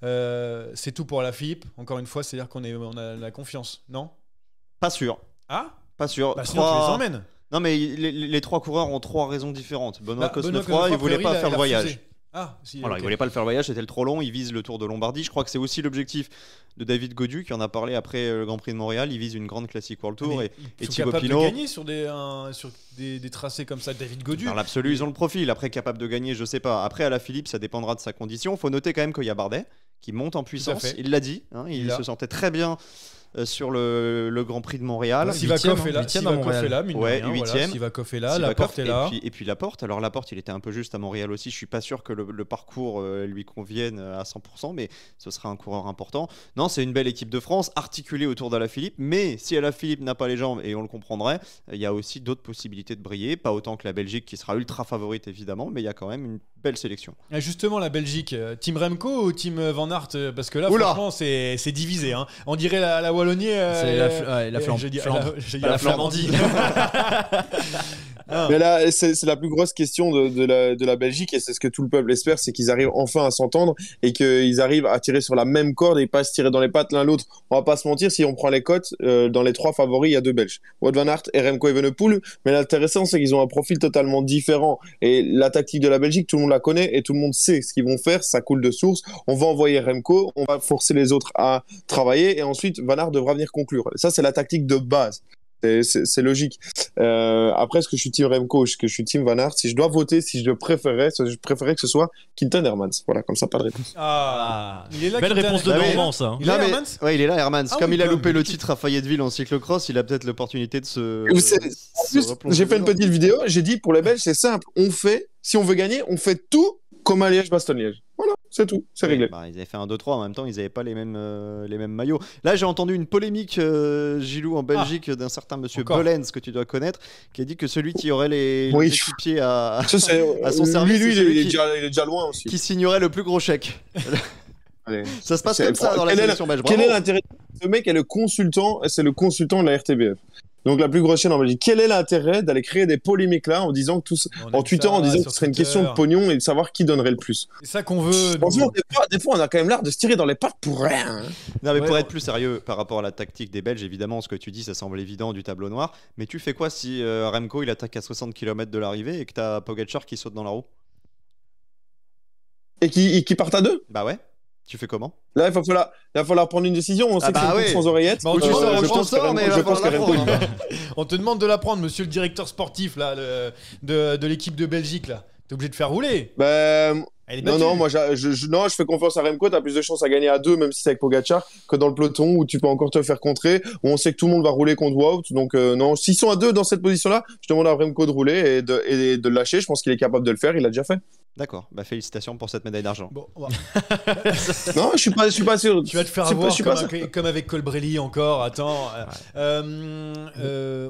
C'est tout pour Alaphilippe. Encore une fois, c'est-à-dire on a la confiance, non? Pas sûr. Ah, Pas sûr. bah sinon tu les emmènes. Non, mais les trois coureurs ont trois raisons différentes. Benoît Bah, Cosnefroy, il voulait pas a faire le refusé. voyage. Ah, si, Voilà, ok. il voulait pas le faire le voyage, c'était le trop long. Il vise le Tour de Lombardie. Je crois que c'est aussi l'objectif de David Godu qui en a parlé après le Grand Prix de Montréal. Il vise une grande Classic World Tour Mais et ils sont Thibaut capables Pinot. de gagner sur des tracés comme ça. David Godu. Dans l'absolu, ils ont le profil. Après, capable de gagner, je sais pas. Après, Alaphilippe, ça dépendra de sa condition. Faut noter quand même qu'il y a Bardet qui monte en puissance. fait. Il l'a dit. Hein, il l'a. se sentait très bien sur le Grand Prix de Montréal. Ouais, Sivakov est là. huitième à Sivakov Montréal. est là, mine de Ouais, rien, voilà. huitième. Sivakov est là, Sivakov, Laporte est là. Et puis Laporte. Alors Laporte, il était un peu juste à Montréal aussi. Je suis pas sûr que le parcours lui convienne à 100%, mais ce sera un coureur important. Non, c'est une belle équipe de France, articulée autour d'Alaphilippe. Mais si Alaphilippe n'a pas les jambes, et on le comprendrait, il y a aussi d'autres possibilités de briller. Pas autant que la Belgique, qui sera ultra favorite évidemment, mais il y a quand même une belle sélection. Et justement, la Belgique, Team Remco ou Team Van Aert? Parce que là, Oula. franchement, c'est divisé. Hein. On dirait la Wallonie. C'est la j'ai dit- Flandre. j'ai dit Pas la Flamandie. Ah. Mais là, c'est la plus grosse question de la Belgique, et c'est ce que tout le peuple espère, c'est qu'ils arrivent enfin à s'entendre et qu'ils arrivent à tirer sur la même corde et pas se tirer dans les pattes l'un l'autre. On va pas se mentir, si on prend les cotes, dans les trois favoris, il y a deux Belges, Wout van Aert et Remco Evenepoel. Mais l'intéressant, c'est qu'ils ont un profil totalement différent. Et la tactique de la Belgique, tout le monde la connaît et tout le monde sait ce qu'ils vont faire. Ça coule de source. On va envoyer Remco, on va forcer les autres à travailler, et ensuite Van Aert devra venir conclure. Ça, c'est la tactique de base. C'est logique. Après, est-ce que je suis team Remco, est-ce que je suis team Van Aert? Si je dois voter, si je préférais que ce soit Quinten Hermans. Voilà, comme ça, pas de réponse. Ah, il est là. Belle Quinten. réponse de Ah oui. Normand, ça. hein. Il est là, Non, mais- Hermans Ouais, il est là, Hermans. Ah Comme oui, il a quand loupé même. le titre à Fayetteville en cyclocross, il a peut-être l'opportunité de se. Vous savez, En se plus, replonger j'ai fait une dedans. petite vidéo, j'ai dit pour les Belges, c'est simple. Si on veut gagner, on fait tout comme à Liège-Bastogne-Liège. Voilà, c'est tout, c'est Oui, réglé. bah, ils avaient fait un 2-3 en même temps, ils n'avaient pas les mêmes maillots. Là, j'ai entendu une polémique, Gilou, en Belgique, d'un certain monsieur Encore. Bolens, que tu dois connaître, qui a dit que celui qui aurait les Oui. équipiers à Ça, c'est, À son service, lui, c'est celui il qui- est déjà loin aussi. qui signerait le plus gros chèque. Allez. Ça se passe C'est- comme ça dans la quel est sélection belge. Quel est Bravo. l'intérêt? Ce mec est le consultant, c'est le consultant de la RTBF. Donc la plus grosse chaîne en Belgique. Quel est l'intérêt d'aller créer des polémiques là en disant que en tweetant en disant que ce serait une question de pognon et de savoir qui donnerait le plus. C'est ça qu'on veut. Franchement, des fois, on a quand même l'air de se tirer dans les pattes pour rien. Non, mais pour être plus sérieux par rapport à la tactique des Belges, évidemment, ce que tu dis, ça semble évident du tableau noir. Mais tu fais quoi si Remco il attaque à 60 km de l'arrivée et que t'as Pogacar qui saute dans la roue? Et qui partent à deux? Bah ouais. Tu fais comment? Là, il va falloir prendre une décision. On sait que c'est une course sans oreillettes. Bah, je pense que Remco, on te demande de la prendre, monsieur le directeur sportif là, de l'équipe de Belgique là. T'es obligé de faire rouler. Non, moi je fais confiance à Remco. T'as plus de chances à gagner à deux, même si c'est avec Pogacar, que dans le peloton où tu peux encore te faire contrer, où on sait que tout le monde va rouler contre Wout. Donc non, s'ils sont à deux dans cette position-là, je demande à Remco de rouler et de le lâcher. Je pense qu'il est capable de le faire. Il l'a déjà fait. D'accord, bah félicitations pour cette médaille d'argent. Bon, non, je suis pas sûr. Tu vas te faire avoir comme avec Colbrelli encore. Attends, on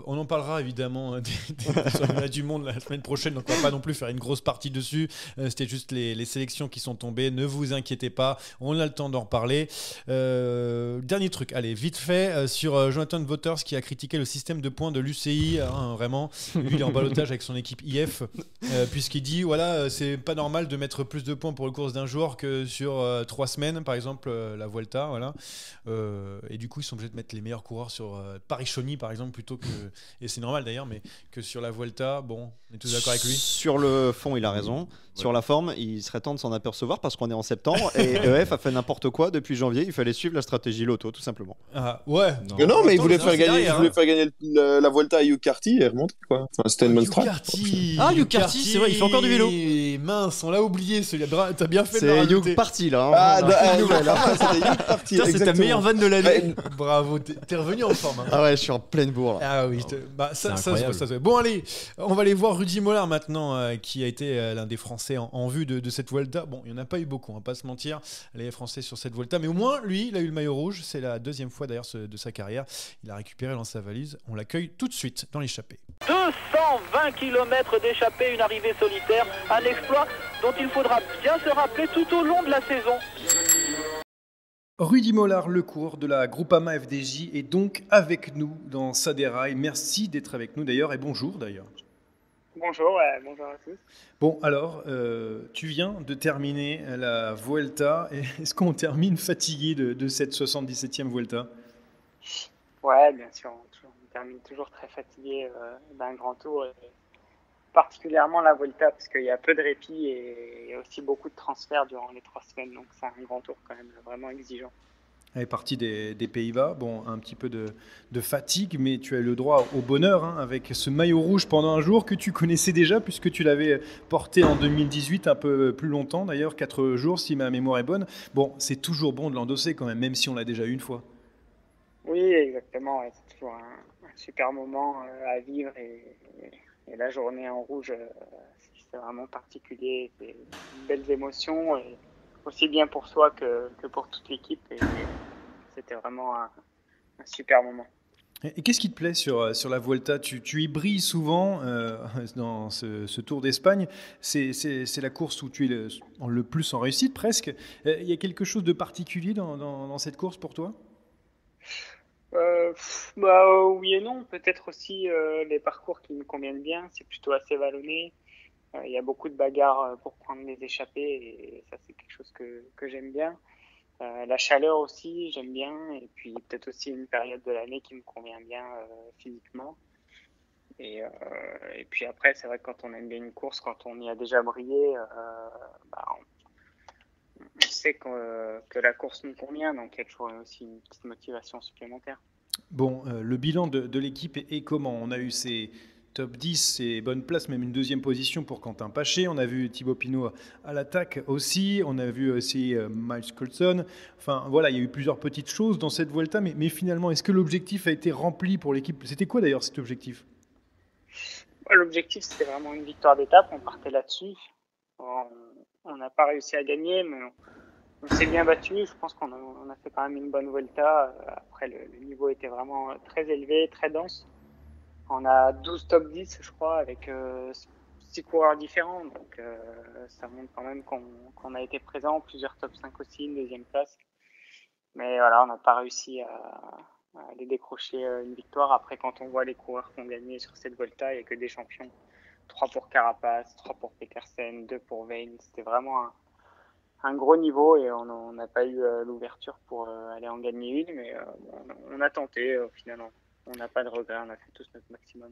en parlera évidemment du monde la semaine prochaine, donc on va pas non plus faire une grosse partie dessus. C'était juste les sélections qui sont tombées. Ne vous inquiétez pas, on a le temps d'en reparler. Dernier truc, allez, vite fait sur Jonathan Vaughters qui a critiqué le système de points de l'UCI. Vraiment, lui, il est en balotage avec son équipe IF, puisqu'il dit voilà, c'est pas normal de mettre plus de points pour le course d'un jour que sur 3 semaines, par exemple la Vuelta, voilà. Et du coup ils sont obligés de mettre les meilleurs coureurs sur Paris-Chauny par exemple plutôt que, et c'est normal d'ailleurs, mais que sur la Vuelta. Bon, on est tous d'accord avec lui. Sur le fond il a raison, sur la forme il serait temps de s'en apercevoir parce qu'on est en septembre et EF a fait n'importe quoi depuis janvier. Il fallait suivre la stratégie Lotto tout simplement. Ouais. Mais il voulait faire gagner la Vuelta à Hugh Carty et remonter quoi. Enfin, c'était une bonne strat. Hugh Carty, c'est vrai, il fait encore du vélo. Mince, on l'a oublié celui-là. T'as bien fait de c'est le Hugh Party là. C'était Hugh Carty. C'est ta meilleure vanne de l'année. Bravo, t'es revenu en forme. Ah ouais, je suis en pleine bourre. Ah oui, ça se voit. Bon allez, on va aller voir Rudy Mollard maintenant, qui a été l'un des Français en vue de cette Vuelta. Bon, il n'y en a pas eu beaucoup, on va pas se mentir, les Français sur cette Vuelta, mais au moins lui, il a eu le maillot rouge. C'est la deuxième fois d'ailleurs de sa carrière. Il a récupéré dans sa valise. On l'accueille tout de suite dans l'échappée. 220 km d'échappée, une arrivée solitaire, un exploit dont il faudra bien se rappeler tout au long de la saison. Rudy Mollard, le cours de la Groupama FDJ, est donc avec nous dans Ça déraille. Merci d'être avec nous d'ailleurs, et bonjour d'ailleurs. Bonjour, bonjour à tous. Bon, alors, tu viens de terminer la Vuelta. Est-ce qu'on termine fatigué de cette 77e Vuelta? Ouais, bien sûr. On termine toujours très fatigué d'un grand tour. Et particulièrement la Vuelta, parce qu'il y a peu de répit et aussi beaucoup de transferts durant les 3 semaines. Donc, c'est un grand tour quand même vraiment exigeant. Elle est partie des Pays-Bas, bon, un petit peu de fatigue, mais tu as eu le droit au bonheur avec ce maillot rouge pendant un jour que tu connaissais déjà, puisque tu l'avais porté en 2018, un peu plus longtemps d'ailleurs, 4 jours si ma mémoire est bonne. Bon, c'est toujours bon de l'endosser quand même si on l'a déjà eu une fois. Oui, exactement, c'est toujours un super moment à vivre et la journée en rouge, c'est vraiment particulier, c'est de belles émotions, et aussi bien pour soi que pour toute l'équipe, et c'était vraiment un super moment. Et qu'est-ce qui te plaît sur la Vuelta? Tu y brilles souvent dans ce Tour d'Espagne. C'est la course où tu es le plus en réussite presque. Il y a quelque chose de particulier dans cette course pour toi? Oui et non. Peut-être aussi les parcours qui me conviennent bien. C'est plutôt assez vallonné. Il y a beaucoup de bagarres pour prendre les échappées, et ça c'est quelque chose que j'aime bien. La chaleur aussi, j'aime bien, et puis peut-être aussi une période de l'année qui me convient bien physiquement. Et puis après, c'est vrai que quand on aime bien une course, quand on y a déjà brillé, on sait que la course nous convient, donc il y a toujours aussi une petite motivation supplémentaire. Bon, le bilan de l'équipe est comment? On a eu ces top 10, c'est bonne place, même une deuxième position pour Quentin Paché. On a vu Thibaut Pinot à l'attaque aussi. On a vu aussi Miles Coulson. Enfin, voilà, il y a eu plusieurs petites choses dans cette Vuelta. Mais finalement, est-ce que l'objectif a été rempli pour l'équipe? C'était quoi d'ailleurs cet objectif? L'objectif, c'était vraiment une victoire d'étape. On partait là-dessus. On n'a pas réussi à gagner, mais on s'est bien battu. Je pense qu'on a fait quand même une bonne Vuelta. Après, le niveau était vraiment très élevé, très dense. On a 12 top 10, je crois, avec 6 coureurs différents. Donc, ça montre quand même qu'on a été présent. Plusieurs top 5 aussi, une deuxième place. Mais voilà, on n'a pas réussi aller décrocher une victoire. Après, quand on voit les coureurs qui ont gagné sur cette Volta, il n'y a que des champions. 3 pour Carapaz, 3 pour Petersen, 2 pour Vane. C'était vraiment un gros niveau et on n'a pas eu l'ouverture pour aller en gagner une, mais on a tenté. Au final, on n'a pas de regrets, on a fait tous notre maximum.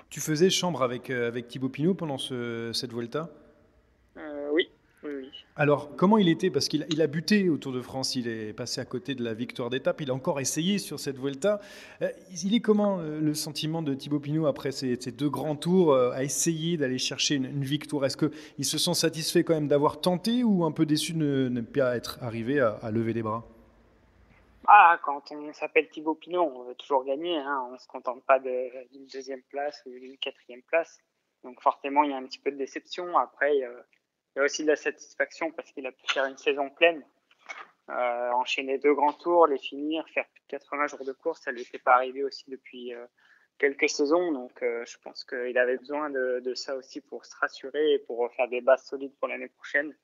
Tu faisais chambre avec Thibaut Pinot pendant cette Vuelta? Oui, oui, oui. Alors, comment il était? Parce qu'il a buté au Tour de France, il est passé à côté de la victoire d'étape, il a encore essayé sur cette Vuelta. Il est comment le sentiment de Thibaut Pinot après ces 2 grands tours à essayer d'aller chercher une victoire? Est-ce qu'il se sent satisfait quand même d'avoir tenté ou un peu déçu de ne pas être arrivé à lever les bras? Quand on s'appelle Thibaut Pinot, on veut toujours gagner. Hein. On ne se contente pas d'une 2e place ou d'une 4e place. Donc forcément, il y a un petit peu de déception. Après, il y a aussi de la satisfaction parce qu'il a pu faire une saison pleine. Enchaîner 2 grands tours, les finir, faire plus de 80 jours de course, ça ne lui était pas arrivé aussi depuis quelques saisons. Donc je pense qu'il avait besoin de ça aussi pour se rassurer et pour faire des bases solides pour l'année prochaine.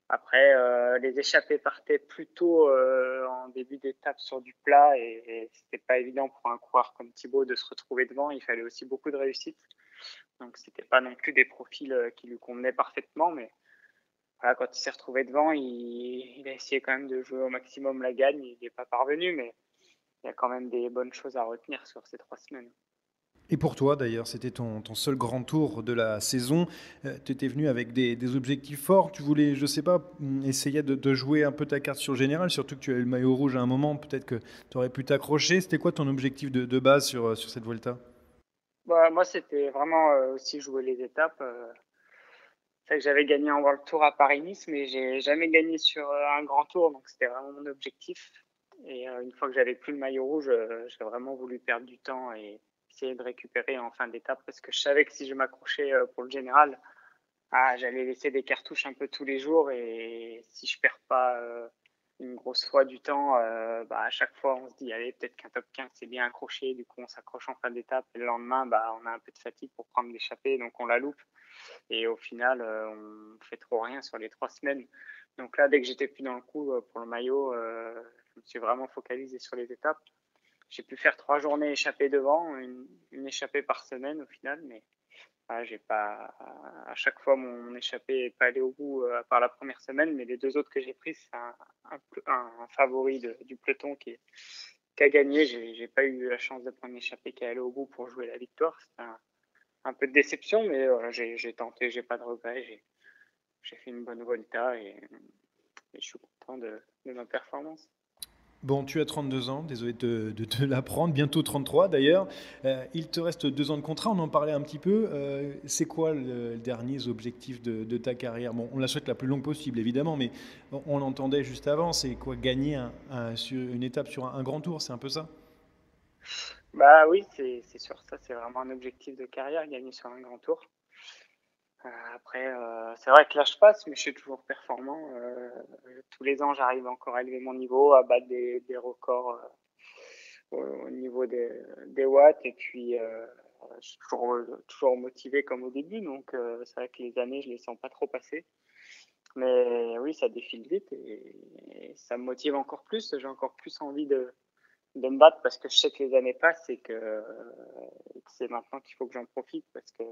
Après, les échappées partaient plutôt en début d'étape sur du plat et c'était pas évident pour un coureur comme Thibaut de se retrouver devant. Il fallait aussi beaucoup de réussite. Donc c'était pas non plus des profils qui lui convenaient parfaitement, mais voilà, quand il s'est retrouvé devant, il a essayé quand même de jouer au maximum la gagne. Il n'est pas parvenu, mais il y a quand même des bonnes choses à retenir sur ces 3 semaines. Et pour toi d'ailleurs, c'était ton seul grand tour de la saison. Tu étais venu avec des objectifs forts. Tu voulais, je sais pas, essayer de jouer un peu ta carte sur le général, surtout que tu as eu le maillot rouge à un moment. Peut-être que tu aurais pu t'accrocher. C'était quoi ton objectif de base sur cette Vuelta? Moi, c'était vraiment aussi jouer les étapes. C'est vrai que j'avais gagné en World Tour à Paris-Nice, mais j'ai jamais gagné sur un grand tour, donc c'était vraiment mon objectif. Et une fois que j'avais plus le maillot rouge, j'ai vraiment voulu perdre du temps et essayer de récupérer en fin d'étape parce que je savais que si je m'accrochais pour le général, j'allais laisser des cartouches un peu tous les jours et si je perds pas une grosse fois du temps, à chaque fois on se dit allez peut-être qu'un top 15 c'est bien accroché, du coup on s'accroche en fin d'étape et le lendemain on a un peu de fatigue pour prendre l'échappée donc on la loupe et au final on fait trop rien sur les 3 semaines. Donc là dès que j'étais plus dans le coup pour le maillot, je me suis vraiment focalisé sur les étapes. J'ai pu faire 3 journées échappées devant, une échappée par semaine au final, mais j'ai pas à chaque fois mon échappée n'est pas allé au bout à part la première semaine, mais les 2 autres que j'ai prises, c'est un favori du peloton qui a gagné. J'ai pas eu la chance de prendre une échappée qui est allée au bout pour jouer la victoire. C'était un peu de déception, mais j'ai tenté, j'ai pas de regrets. J'ai fait une bonne Volta et je suis content de ma performance. Bon, tu as 32 ans, désolé de te l'apprendre, bientôt 33 d'ailleurs. Il te reste 2 ans de contrat, on en parlait un petit peu. C'est quoi le dernier objectif de ta carrière? Bon, on la souhaite la plus longue possible évidemment, mais on l'entendait juste avant, c'est quoi gagner sur une étape sur un grand tour, c'est un peu ça? Oui, c'est sûr, ça c'est vraiment un objectif de carrière, gagner sur un grand tour. Après, c'est vrai que là je passe, mais je suis toujours performant. Tous les ans, j'arrive encore à élever mon niveau, à battre des records au niveau des watts. Et puis, je suis toujours motivé comme au début. Donc, c'est vrai que les années, je les sens pas trop passer. Mais oui, ça défile vite et ça me motive encore plus. J'ai encore plus envie de me battre parce que je sais que les années passent et que c'est maintenant qu'il faut que j'en profite parce que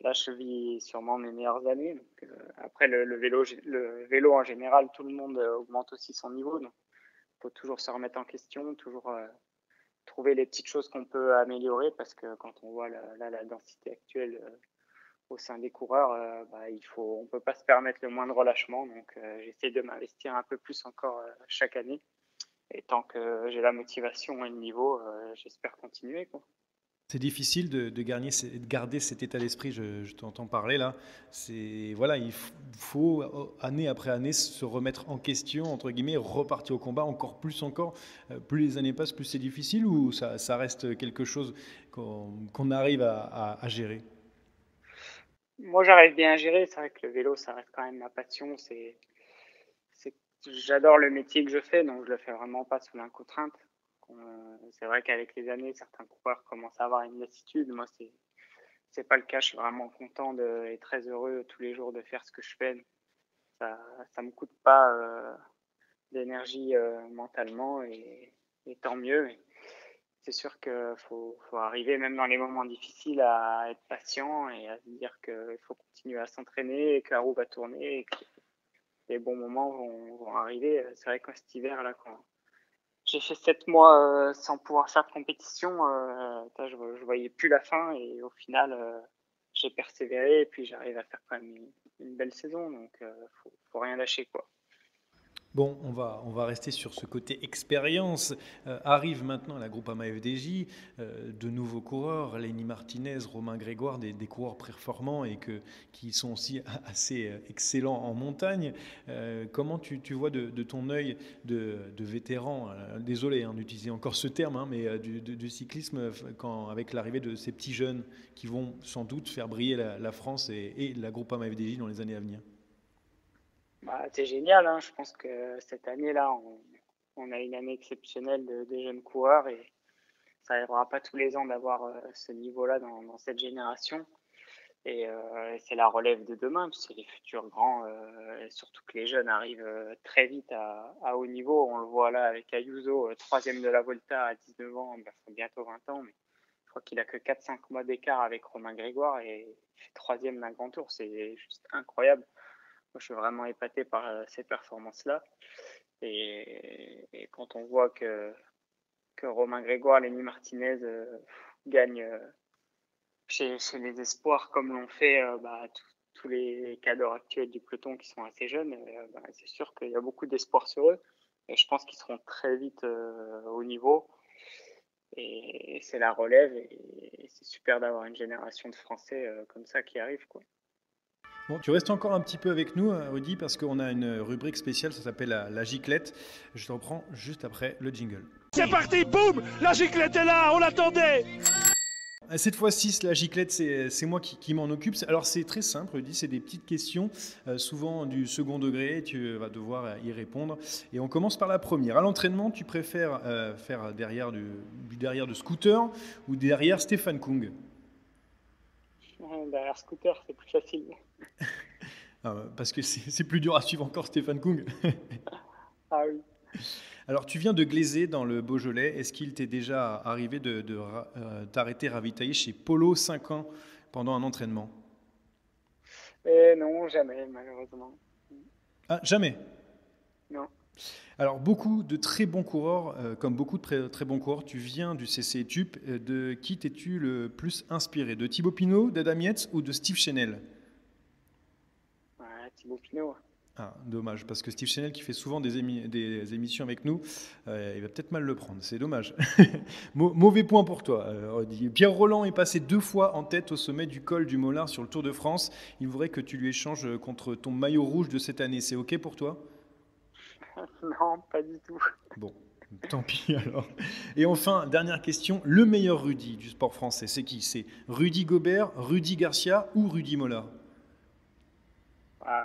là, je vis sûrement mes meilleures années. Donc, après, le vélo en général, tout le monde augmente aussi son niveau. Donc, il faut toujours se remettre en question, toujours trouver les petites choses qu'on peut améliorer parce que quand on voit la densité actuelle au sein des coureurs, on peut pas se permettre le moindre relâchement. Donc, j'essaie de m'investir un peu plus encore chaque année. Et tant que j'ai la motivation et le niveau, j'espère continuer, quoi. C'est difficile de garder cet état d'esprit, je t'entends parler là. Voilà, il faut année après année se remettre en question, entre guillemets, repartir au combat encore. Plus les années passent, plus c'est difficile ou ça reste quelque chose qu'on arrive à gérer? Moi, j'arrive bien à gérer. C'est vrai que le vélo, ça reste quand même ma passion. J'adore le métier que je fais, donc je le fais vraiment pas sous la contrainte. C'est vrai qu'avec les années, certains coureurs commencent à avoir une lassitude. Moi, c'est pas le cas. Je suis vraiment content et très heureux tous les jours de faire ce que je fais. Ça me coûte pas d'énergie mentalement et tant mieux. C'est sûr qu'il faut arriver, même dans les moments difficiles, à être patient et à se dire qu'il faut continuer à s'entraîner et que la roue va tourner et que les bons moments vont arriver. C'est vrai que cet hiver, là, quand j'ai fait 7 mois sans pouvoir faire de compétition, je voyais plus la fin et au final, j'ai persévéré et puis j'arrive à faire quand même une belle saison. Donc, faut rien lâcher, quoi. Bon, on va rester sur ce côté expérience. Arrive maintenant la Groupama FDJ, de nouveaux coureurs, Lenny Martinez, Romain Grégoire, des coureurs performants et qui sont aussi assez excellents en montagne. Comment tu vois de ton œil de vétéran, désolé d'utiliser encore ce terme, mais du cyclisme, avec l'arrivée de ces petits jeunes qui vont sans doute faire briller la France et la Groupama FDJ dans les années à venir? C'est génial, hein. Je pense que cette année-là, on a une année exceptionnelle de jeunes coureurs et ça n'arrivera pas tous les ans d'avoir ce niveau-là dans cette génération. Et c'est la relève de demain, c'est les futurs grands, et surtout que les jeunes arrivent très vite à haut niveau. On le voit là avec Ayuso, 3e de la Volta à 19 ans, bientôt 20 ans, mais je crois qu'il a que 4-5 mois d'écart avec Romain Grégoire et il fait 3e d'un grand tour. C'est juste incroyable. Moi, je suis vraiment épaté par ces performances-là. Et quand on voit que Romain Grégoire, Lenny Martinez gagnent chez les espoirs comme l'ont fait tous les cadres actuels du peloton qui sont assez jeunes, c'est sûr qu'il y a beaucoup d'espoir sur eux. Et je pense qu'ils seront très vite au niveau. Et c'est la relève. Et c'est super d'avoir une génération de Français comme ça qui arrive, quoi. Bon, tu restes encore un petit peu avec nous, Rudy, parce qu'on a une rubrique spéciale, ça s'appelle la giclette. Je te reprends juste après le jingle. C'est parti, boum, la giclette est là, on l'attendait. Cette fois-ci, la giclette, c'est moi qui m'en occupe. Alors, c'est très simple, Rudy, c'est des petites questions, souvent du second degré, tu vas devoir y répondre. Et on commence par la première. À l'entraînement, tu préfères faire derrière de scooter ou derrière Stéphane Kung? Derrière scooter, c'est plus facile. Parce que c'est plus dur à suivre encore Stéphane Kung. Ah oui. Alors, tu viens de Glazé dans le Beaujolais. Est-ce qu'il t'est déjà arrivé de t'arrêter ravitailler chez Polo 5 ans pendant un entraînement? Non, jamais, malheureusement. Ah, jamais? Non. Alors, beaucoup de très bons coureurs, comme beaucoup de très bons coureurs, tu viens du CC Etup. De qui t'es-tu le plus inspiré? De Thibaut Pinot, d'Adam Yates ou de Steve Chenel? Thibaut Pinot. Ah, dommage, parce que Steve Chenel, qui fait souvent des émissions avec nous, il va peut-être mal le prendre, c'est dommage. Mauvais point pour toi, Rudy. Pierre Rolland est passé 2 fois en tête au sommet du col du Mollard sur le Tour de France. Il voudrait que tu lui échanges contre ton maillot rouge de cette année. C'est OK pour toi? Non, pas du tout. Bon, tant pis alors. Et enfin, dernière question, le meilleur Rudy du sport français, c'est qui? C'est Rudy Gobert, Rudy Garcia ou Rudy Mollard?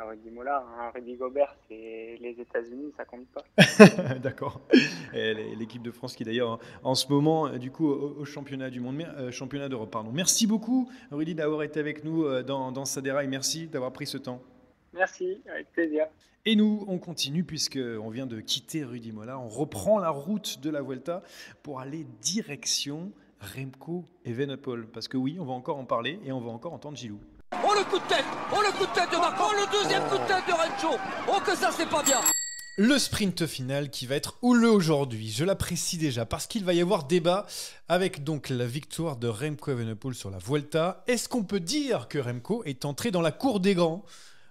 Rudy Mollard, Rudy Gobert, c'est les États-Unis, ça compte pas. D'accord. Et l'équipe de France qui d'ailleurs en ce moment, du coup, au championnat du monde, championnat d'Europe, pardon. Merci beaucoup, Rudy, d'avoir été avec nous dans Ça déraille. Merci d'avoir pris ce temps. Merci, avec plaisir. Et nous, on continue puisqu'on vient de quitter Rudy Mollard. On reprend la route de la Vuelta pour aller direction Remco Evenepoel. Parce que oui, on va encore en parler et on va encore entendre Gilou. Oh le coup de tête! Oh le coup de tête de Marco! Oh le deuxième coup de tête de Rencho! Oh que ça c'est pas bien! Le sprint final qui va être houleux aujourd'hui, je l'apprécie déjà parce qu'il va y avoir débat avec donc la victoire de Remco Evenepoel sur la Vuelta. Est-ce qu'on peut dire que Remco est entré dans la cour des grands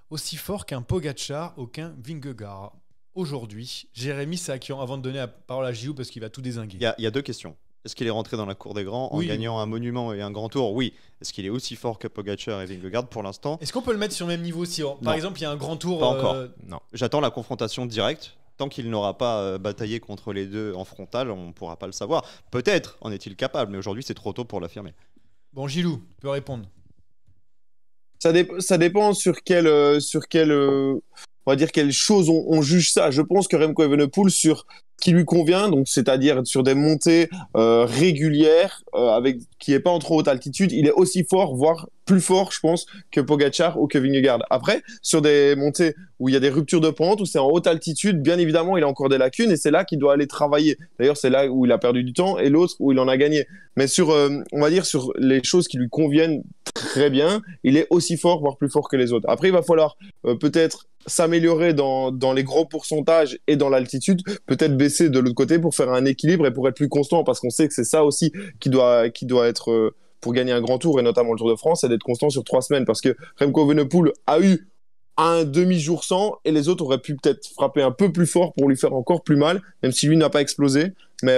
aussi fort qu'un Pogacar ou qu'un Vingegaard? Aujourd'hui, Jérémy Sakian, avant de donner la parole à Gilou parce qu'il va tout dézinguer. Il y a 2 questions. Est-ce qu'il est rentré dans la cour des grands en gagnant un monument et un grand tour? Oui. Est-ce qu'il est aussi fort que Pogacar et Vingegaard pour l'instant? Est-ce qu'on peut le mettre sur le même niveau si, par exemple, il y a un grand tour? Pas encore. Non. J'attends la confrontation directe. Tant qu'il n'aura pas bataillé contre les deux en frontal, on ne pourra pas le savoir. Peut-être en est-il capable, mais aujourd'hui, c'est trop tôt pour l'affirmer. Bon, Gilou, tu peux répondre. Ça dépend sur quelle on va dire quelle chose on juge ça. Je pense que Remco Evenepoel, sur qui lui convient, donc c'est-à-dire sur des montées régulières, qui est pas en trop haute altitude, il est aussi fort, voire plus fort, je pense, que Pogačar ou que Vingegaard. Après, sur des montées où il y a des ruptures de pente, où c'est en haute altitude, bien évidemment, il a encore des lacunes et c'est là qu'il doit aller travailler. D'ailleurs, c'est là où il a perdu du temps et l'autre où il en a gagné. Mais sur, on va dire, sur les choses qui lui conviennent très bien, il est aussi fort, voire plus fort que les autres. Après, il va falloir peut-être s'améliorer dans les gros pourcentages et dans l'altitude, peut-être baisser de l'autre côté pour faire un équilibre et pour être plus constant, parce qu'on sait que c'est ça aussi qui doit être pour gagner un grand tour, et notamment le Tour de France, c'est d'être constant sur 3 semaines, parce que Remco Evenepoel a eu un demi-jour sans, et les autres auraient pu peut-être frapper un peu plus fort pour lui faire encore plus mal, même si lui n'a pas explosé. Mais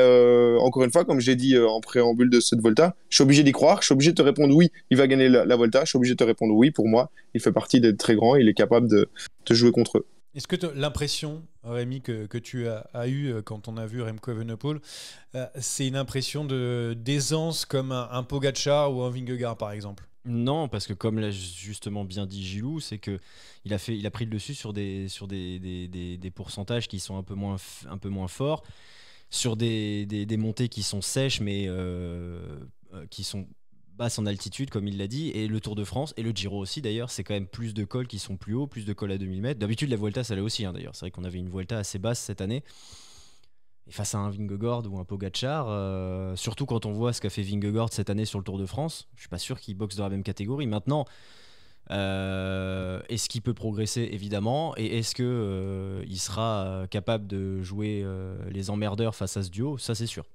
encore une fois, comme j'ai dit en préambule de cette Volta, je suis obligé d'y croire, je suis obligé de te répondre oui, il va gagner la Volta, je suis obligé de te répondre oui, pour moi, il fait partie des très grands, il est capable de jouer contre eux. Est-ce que l'impression, Rémi, que tu as eue quand on a vu Remco Evenepoel, c'est une impression d'aisance comme un Pogačar ou un Vingegaard, par exemple? Non, parce que comme l'a justement bien dit Gilou, c'est que il a pris le dessus sur des pourcentages qui sont un peu moins forts, sur des montées qui sont sèches mais qui sont basses en altitude, comme il l'a dit. Et le Tour de France et le Giro aussi d'ailleurs, c'est quand même plus de cols qui sont plus hauts, plus de cols à 2000 mètres. D'habitude la Vuelta ça l'est aussi d'ailleurs, c'est vrai qu'on avait une Vuelta assez basse cette année. Et face à un Vingegaard ou un Pogačar, surtout quand on voit ce qu'a fait Vingegaard cette année sur le Tour de France, je suis pas sûr qu'il boxe dans la même catégorie. Maintenant, est-ce qu'il peut progresser? Évidemment. Et est-ce qu'il sera capable de jouer les emmerdeurs face à ce duo? Ça, c'est sûr.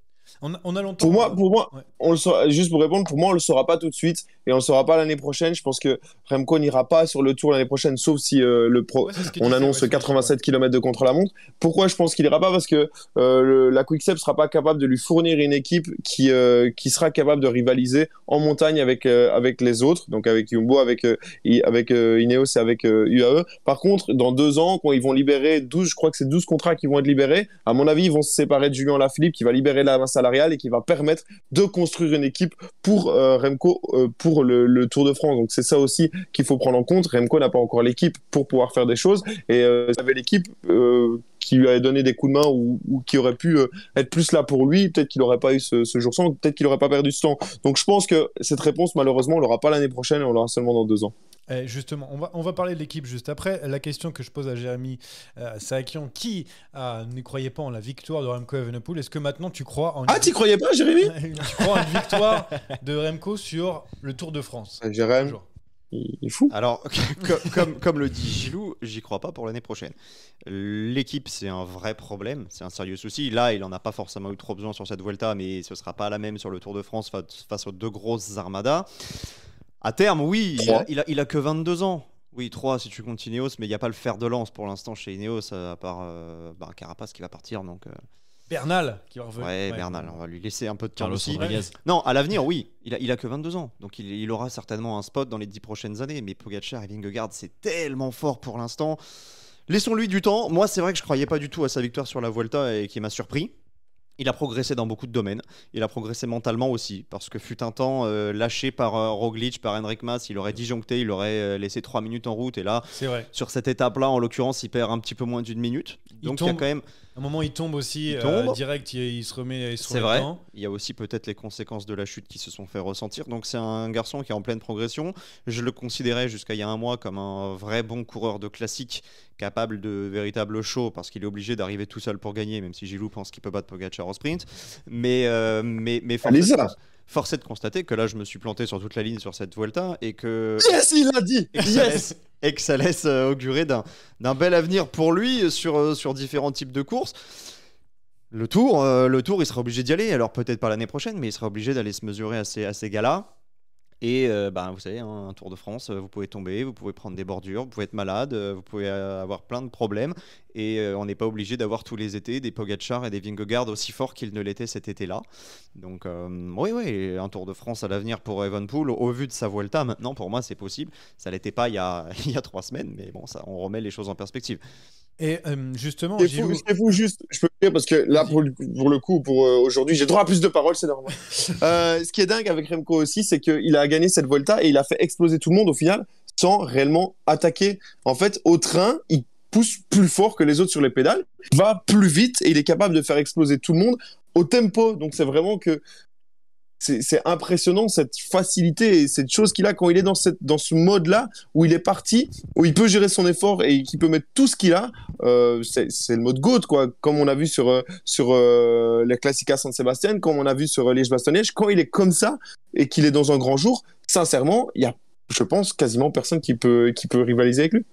On a longtemps... Pour moi, ouais. on le saura, juste pour répondre, pour moi, on le saura pas tout de suite et on le saura pas l'année prochaine. Je pense que Remco n'ira pas sur le Tour l'année prochaine, sauf si on annonce 87 km de contre-la-montre. Pourquoi je pense qu'il ira pas? Parce que la Quick-Step sera pas capable de lui fournir une équipe qui sera capable de rivaliser en montagne avec les autres, donc avec Jumbo, avec Ineos et avec UAE. Par contre, dans 2 ans, quand ils vont libérer 12, je crois que c'est 12 contrats qui vont être libérés, à mon avis, ils vont se séparer de Julien Alaphilippe qui va libérer la masse salariale et qui va permettre de construire une équipe pour Remco pour le Tour de France. Donc c'est ça aussi qu'il faut prendre en compte. Remco n'a pas encore l'équipe pour pouvoir faire des choses et il avait l'équipe qui lui avait donné des coups de main ou qui aurait pu être plus là pour lui. Peut-être qu'il n'aurait pas eu ce jour sans, peut-être qu'il n'aurait pas perdu ce temps. Donc je pense que cette réponse, malheureusement, on l'aura pas l'année prochaine et on l'aura seulement dans 2 ans. Justement, on va parler de l'équipe juste après. La question que je pose à Jérémy Sakian, qui ne croyait pas en la victoire de Remco Evenepoel, est-ce que maintenant tu crois en... Ah, tu croyais pas, Jérémy? Tu crois en une victoire de Remco sur le Tour de France? Jérémy, il est fou. Alors, comme le dit Gilou, j'y crois pas pour l'année prochaine. L'équipe, c'est un vrai problème, c'est un sérieux souci. Là, il en a pas forcément eu trop besoin sur cette Vuelta, mais ce sera pas la même sur le Tour de France face aux 2 grosses armadas. À terme, oui, il a que 22 ans. Oui, 3 si tu comptes Ineos, mais il n'y a pas le fer de lance pour l'instant chez Ineos, à part Carapace qui va partir. Donc, Bernal qui va revenir. Ouais, Bernal, on va lui laisser un peu de temps aussi. Rodriguez. Non, à l'avenir, oui, il a que 22 ans. Donc il aura certainement un spot dans les 10 prochaines années. Mais Pogačar et Vingegaard, c'est tellement fort pour l'instant. Laissons-lui du temps. Moi, c'est vrai que je ne croyais pas du tout à sa victoire sur la Vuelta et qui m'a surpris. Il a progressé dans beaucoup de domaines. Il a progressé mentalement aussi, parce que fut un temps lâché par Roglic, par Enric Mas, il aurait disjoncté, il aurait laissé 3 minutes en route. Et là, sur cette étape-là, en l'occurrence, il perd un petit peu moins d'1 minute. Donc il y a quand même... À un moment, il tombe aussi, direct, il se remet. C'est vrai. Il y a aussi peut-être les conséquences de la chute qui se sont fait ressentir. Donc c'est un garçon qui est en pleine progression. Je le considérais jusqu'à il y a un mois comme un vrai bon coureur de classique, capable de véritable show, parce qu'il est obligé d'arriver tout seul pour gagner, même si Gilou pense qu'il peut battre Pogačar au sprint. Mais force est de constater que là, je me suis planté sur toute la ligne sur cette Vuelta et que... Yes, il l'a dit. Et que ça laisse augurer d'un bel avenir pour lui sur différents types de courses. Le tour, il sera obligé d'y aller. Alors peut-être pas l'année prochaine, mais il sera obligé d'aller se mesurer à ces gars-là. Et vous savez, un Tour de France, vous pouvez tomber, vous pouvez prendre des bordures, vous pouvez être malade, vous pouvez avoir plein de problèmes. Et on n'est pas obligé d'avoir tous les étés des Pogačar et des Vingegaard aussi forts qu'ils ne l'étaient cet été-là. Donc oui, un Tour de France à l'avenir pour Evenepoel, au vu de sa Vuelta, maintenant pour moi c'est possible. Ça l'était pas il y a 3 semaines, mais bon, ça, on remet les choses en perspective. Et justement, c'est fou, juste, je peux dire, parce que là, pour le coup, pour aujourd'hui, j'ai droit à plus de paroles, c'est normal. Ce qui est dingue avec Remco aussi, c'est qu'il a gagné cette Volta et il a fait exploser tout le monde au final sans réellement attaquer. En fait, au train, pousse plus fort que les autres sur les pédales, va plus vite et il est capable de faire exploser tout le monde au tempo. Donc c'est vraiment que c'est impressionnant cette facilité et cette chose qu'il a quand il est dans ce mode-là où il est parti, où il peut gérer son effort et qu'il peut mettre tout ce qu'il a. C'est le mode GOAT, quoi. Comme on a vu sur les Classica San Sebastian, comme on a vu sur Liège-Bastogne-Liège, quand il est comme ça et qu'il est dans un grand jour, sincèrement, il y a, je pense, quasiment personne qui peut rivaliser avec lui.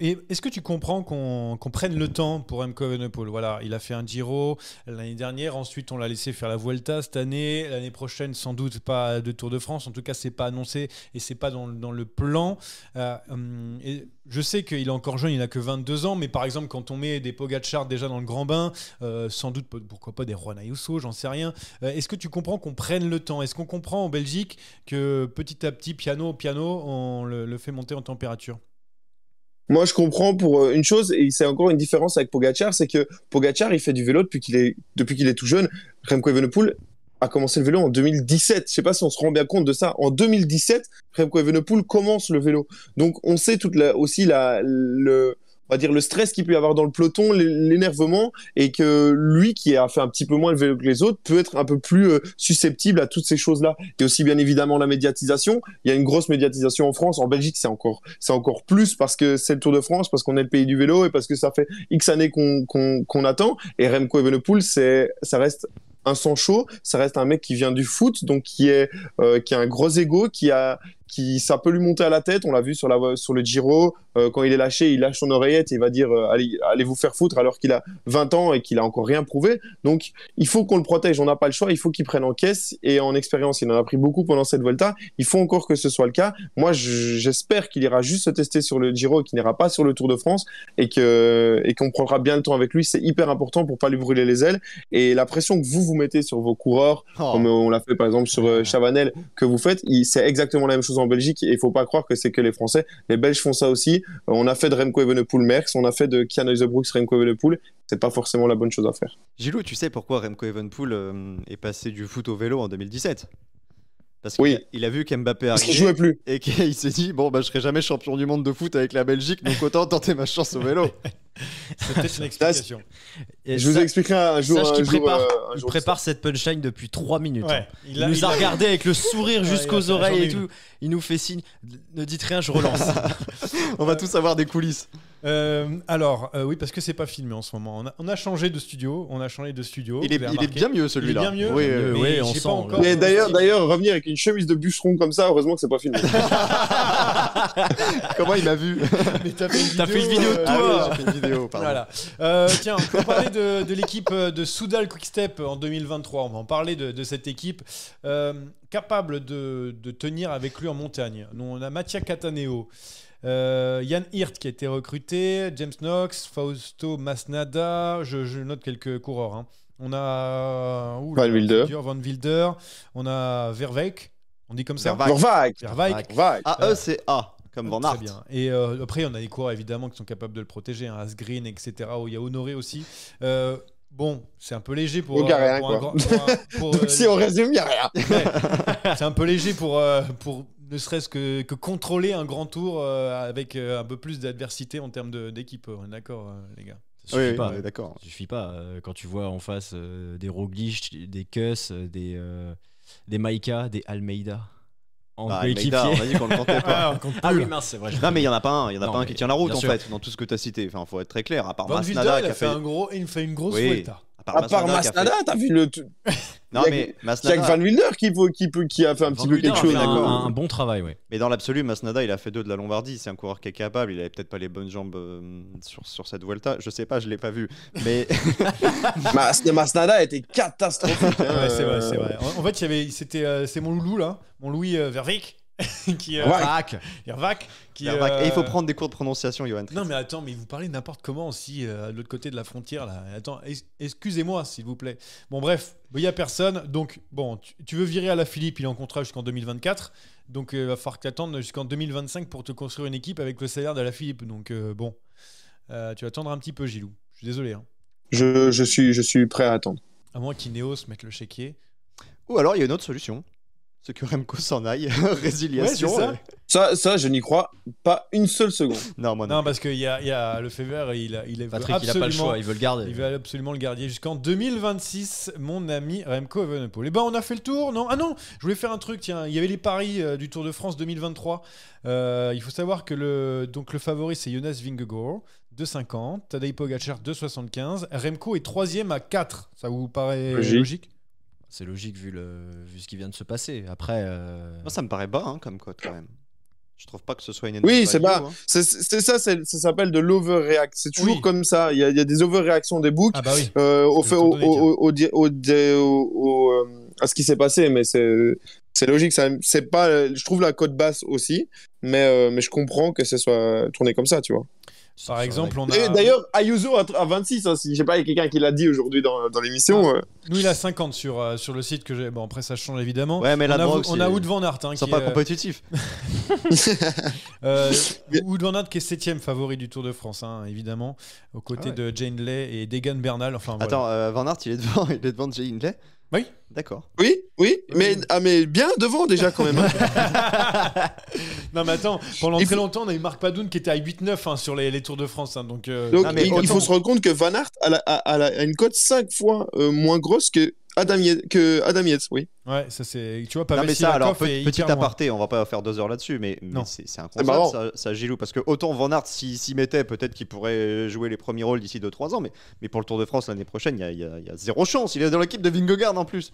Et est-ce que tu comprends qu'on prenne le temps pour Remco Evenepoel? Voilà, il a fait un Giro l'année dernière, ensuite on l'a laissé faire la Vuelta cette année, l'année prochaine sans doute pas de Tour de France, en tout cas c'est pas annoncé et c'est pas dans le plan. Et je sais qu'il est encore jeune, il n'a que 22 ans, mais par exemple quand on met des Pogacar déjà dans le grand bain, sans doute pourquoi pas des Juan Ayuso, j'en sais rien. Est-ce que tu comprends qu'on prenne le temps? Est-ce qu'on comprend en Belgique que petit à petit, piano au piano, on le fait monter en température? Moi, je comprends pour une chose, et c'est encore une différence avec Pogacar, c'est que Pogacar, il fait du vélo depuis qu'il est tout jeune. Remco Evenepoel a commencé le vélo en 2017. Je sais pas si on se rend bien compte de ça. En 2017, Remco Evenepoel commence le vélo. Donc, on sait on va dire le stress qu'il peut y avoir dans le peloton, l'énervement, et que lui, qui a fait un petit peu moins le vélo que les autres, peut être un peu plus susceptible à toutes ces choses-là. Et aussi, bien évidemment, la médiatisation. Il y a une grosse médiatisation en France. En Belgique, c'est encore plus parce que c'est le Tour de France, parce qu'on est le pays du vélo et parce que ça fait X années qu'on attend. Et Remco Evenepoel, ça reste un sang chaud, ça reste un mec qui vient du foot, donc qui a un gros ego, ça peut lui monter à la tête. On l'a vu sur le Giro, quand il est lâché, il lâche son oreillette et il va dire allez vous faire foutre, alors qu'il a 20 ans et qu'il a encore rien prouvé. Donc il faut qu'on le protège, on n'a pas le choix, il faut qu'il prenne en caisse et en expérience. Il en a pris beaucoup pendant cette Vuelta, il faut encore que ce soit le cas. Moi j'espère qu'il ira juste se tester sur le Giro et qu'il n'ira pas sur le Tour de France et qu'on prendra bien le temps avec lui. C'est hyper important pour pas lui brûler les ailes. Et la pression que vous mettez sur vos coureurs, comme on l'a fait par exemple sur Chavanel, que vous faites, c'est exactement la même chose en Belgique, et il faut pas croire que c'est que les Français. Les Belges font ça aussi. On a fait de Remco Evenepoel Merckx, on a fait de Kian Uijsebroeks Remco Evenepoel. C'est pas forcément la bonne chose à faire. Gilou, tu sais pourquoi Remco Evenepoel est passé du foot au vélo en 2017? Parce qu'il a vu qu'Mbappé arrivait. Parce qu'il jouait plus. Et qu'il s'est dit je serai jamais champion du monde de foot avec la Belgique, donc autant tenter ma chance au vélo. C'est peut-être une explication. Je vous expliquerai un jour. Il prépare cette punchline depuis 3 minutes. Ouais, il nous a regardé avec le sourire jusqu'aux oreilles et tout. Il nous fait signe. Ne dites rien, je relance. On va tous avoir des coulisses. Oui, parce que c'est pas filmé en ce moment. On a changé de studio. Il est bien mieux celui-là. Il est bien mieux. Oui, on sent. Mais d'ailleurs, revenir avec une chemise de bûcheron comme ça, heureusement que c'est pas filmé. Comment il m'a vu? Mais t'as fait une vidéo de toi. J'ai fait une vidéo, pardon. Voilà. Tiens, on va parler de l'équipe de Soudal Quick-Step en 2023. On va en parler de cette équipe capable de tenir avec lui en montagne. Nous, on a Mattia Cataneo, Jan Hirt qui a été recruté, James Knox, Fausto Masnada, je note quelques coureurs. Hein. On a Van Wilder, on a Verwijk, on dit comme ça. Verwijk. A-E, c'est A. Comme Van Aert. Très bien. Et après, on a des coureurs évidemment qui sont capables de le protéger, hein, Asgreen, etc. Il y a Honoré aussi. Bon, c'est un peu léger pour. Si on résume, il n'y a rien. Ouais. C'est un peu léger pour ne serait-ce que contrôler un grand tour avec un peu plus d'adversité en termes d'équipe. D'accord, les gars. Ça suffit pas. D'accord. Ça suffit pas. Quand tu vois en face des Roglic, des Kuss, des Maïka, des Almeida. Almeida, on a dit qu'on le comptait pas. Oui, mince, c'est vrai. Non, mais il y en a pas un qui tient la route en fait, dans tout ce que tu as cité. Enfin, faut être très clair. À part Masnada, il a fait une grosse Vuelta. À part Masnada, t'as vu le. Non, mais Masnada. Il y a que Van Wilder qui a fait un petit peu quelque chose. Un bon travail, oui. Mais dans l'absolu, Masnada, il a fait 2 de la Lombardie. C'est un coureur qui est capable. Il avait peut-être pas les bonnes jambes sur cette Vuelta. Je sais pas, je l'ai pas vu. Mais Masnada était catastrophique. Ouais, c'est vrai. En fait, c'est mon loulou là, mon Louis Verwijk. Verwijk. Et il faut prendre des cours de prononciation, Johan. Non mais attends, mais vous parlez n'importe comment aussi de l'autre côté de la frontière là. Attends, excusez-moi s'il vous plaît. Bon bref, il y a personne. Donc bon, tu veux virer Alaphilippe, il est en contrat jusqu'en 2024. Donc il va falloir t'attendre jusqu'en 2025 pour te construire une équipe avec le salaire d'Alaphilippe. Donc tu vas attendre un petit peu, Gilou. Je suis désolé. Hein. Je suis prêt à attendre. À moins qu'Ineos mette le chéquier. Ou alors il y a une autre solution. c'est que Remco s'en aille. Résiliation. Ouais, c'est Ça, je n'y crois pas une seule seconde. Non, moi Non, parce qu'il y a Lefebvre, il Patrick, il a pas le choix, il veut le garder. Il veut absolument le garder jusqu'en 2026, mon ami Remco Evenepoel. Et ben, on a fait le tour, non? Ah non, je voulais faire un truc, tiens. Il y avait les paris du Tour de France 2023. Il faut savoir que le favori, c'est Jonas Vingegaard, 2,50. Tadej Pogacar, 2,75. Remco est 3e à 4. Ça vous paraît logique? C'est logique vu ce qui vient de se passer. Après, Moi, ça me paraît bas comme cote quand même. Je trouve pas que ce soit une Oui, énorme c'est value, bas. hein. C'est ça, ça s'appelle de l'overreact. C'est toujours Oui. comme ça. Il y a des overréactions des books Ah bah oui. à ce qui s'est passé, mais c'est logique. C'est pas, je trouve la cote basse aussi, mais je comprends que ce soit tourné comme ça, tu vois. Par exemple, on Et a. d'ailleurs, Ayuso à 26, hein, je sais pas, il y a quelqu'un qui l'a dit aujourd'hui dans l'émission. Nous, il a 50 sur le site que j'ai. Bon, après, ça change évidemment. Ouais, mais la drogue, on a Wout van Aert. Ils sont pas compétitifs. Wout van Aert qui est 7e favori du Tour de France, hein, évidemment, aux côtés de Jane Lay et Degan Bernal. Enfin, voilà. Attends, Van Aert, il est devant Jay Hindley. Oui. D'accord. Oui, mais bien devant déjà quand même. Non, mais attends, pendant très longtemps, on a eu Marc Padoun qui était à 8-9 sur les Tours de France. Hein, donc, Donc, mais il faut se rendre compte que Van Aert a une cote 5 fois moins grosse que Adam Yates, oui. Ouais, ça c'est. Tu vois, Non, Pavel mais ça, alors, Sivakov est petit hyper loin. aparté, on va pas faire 2 heures là-dessus, mais Non. c'est C'est marrant. inconcevable, ça Gilou, parce que autant Van Aert, s'y mettait, peut-être qu'il pourrait jouer les premiers rôles d'ici 2-3 ans, mais pour le Tour de France l'année prochaine, il y a zéro chance. Il est dans l'équipe de Vingegaard en plus.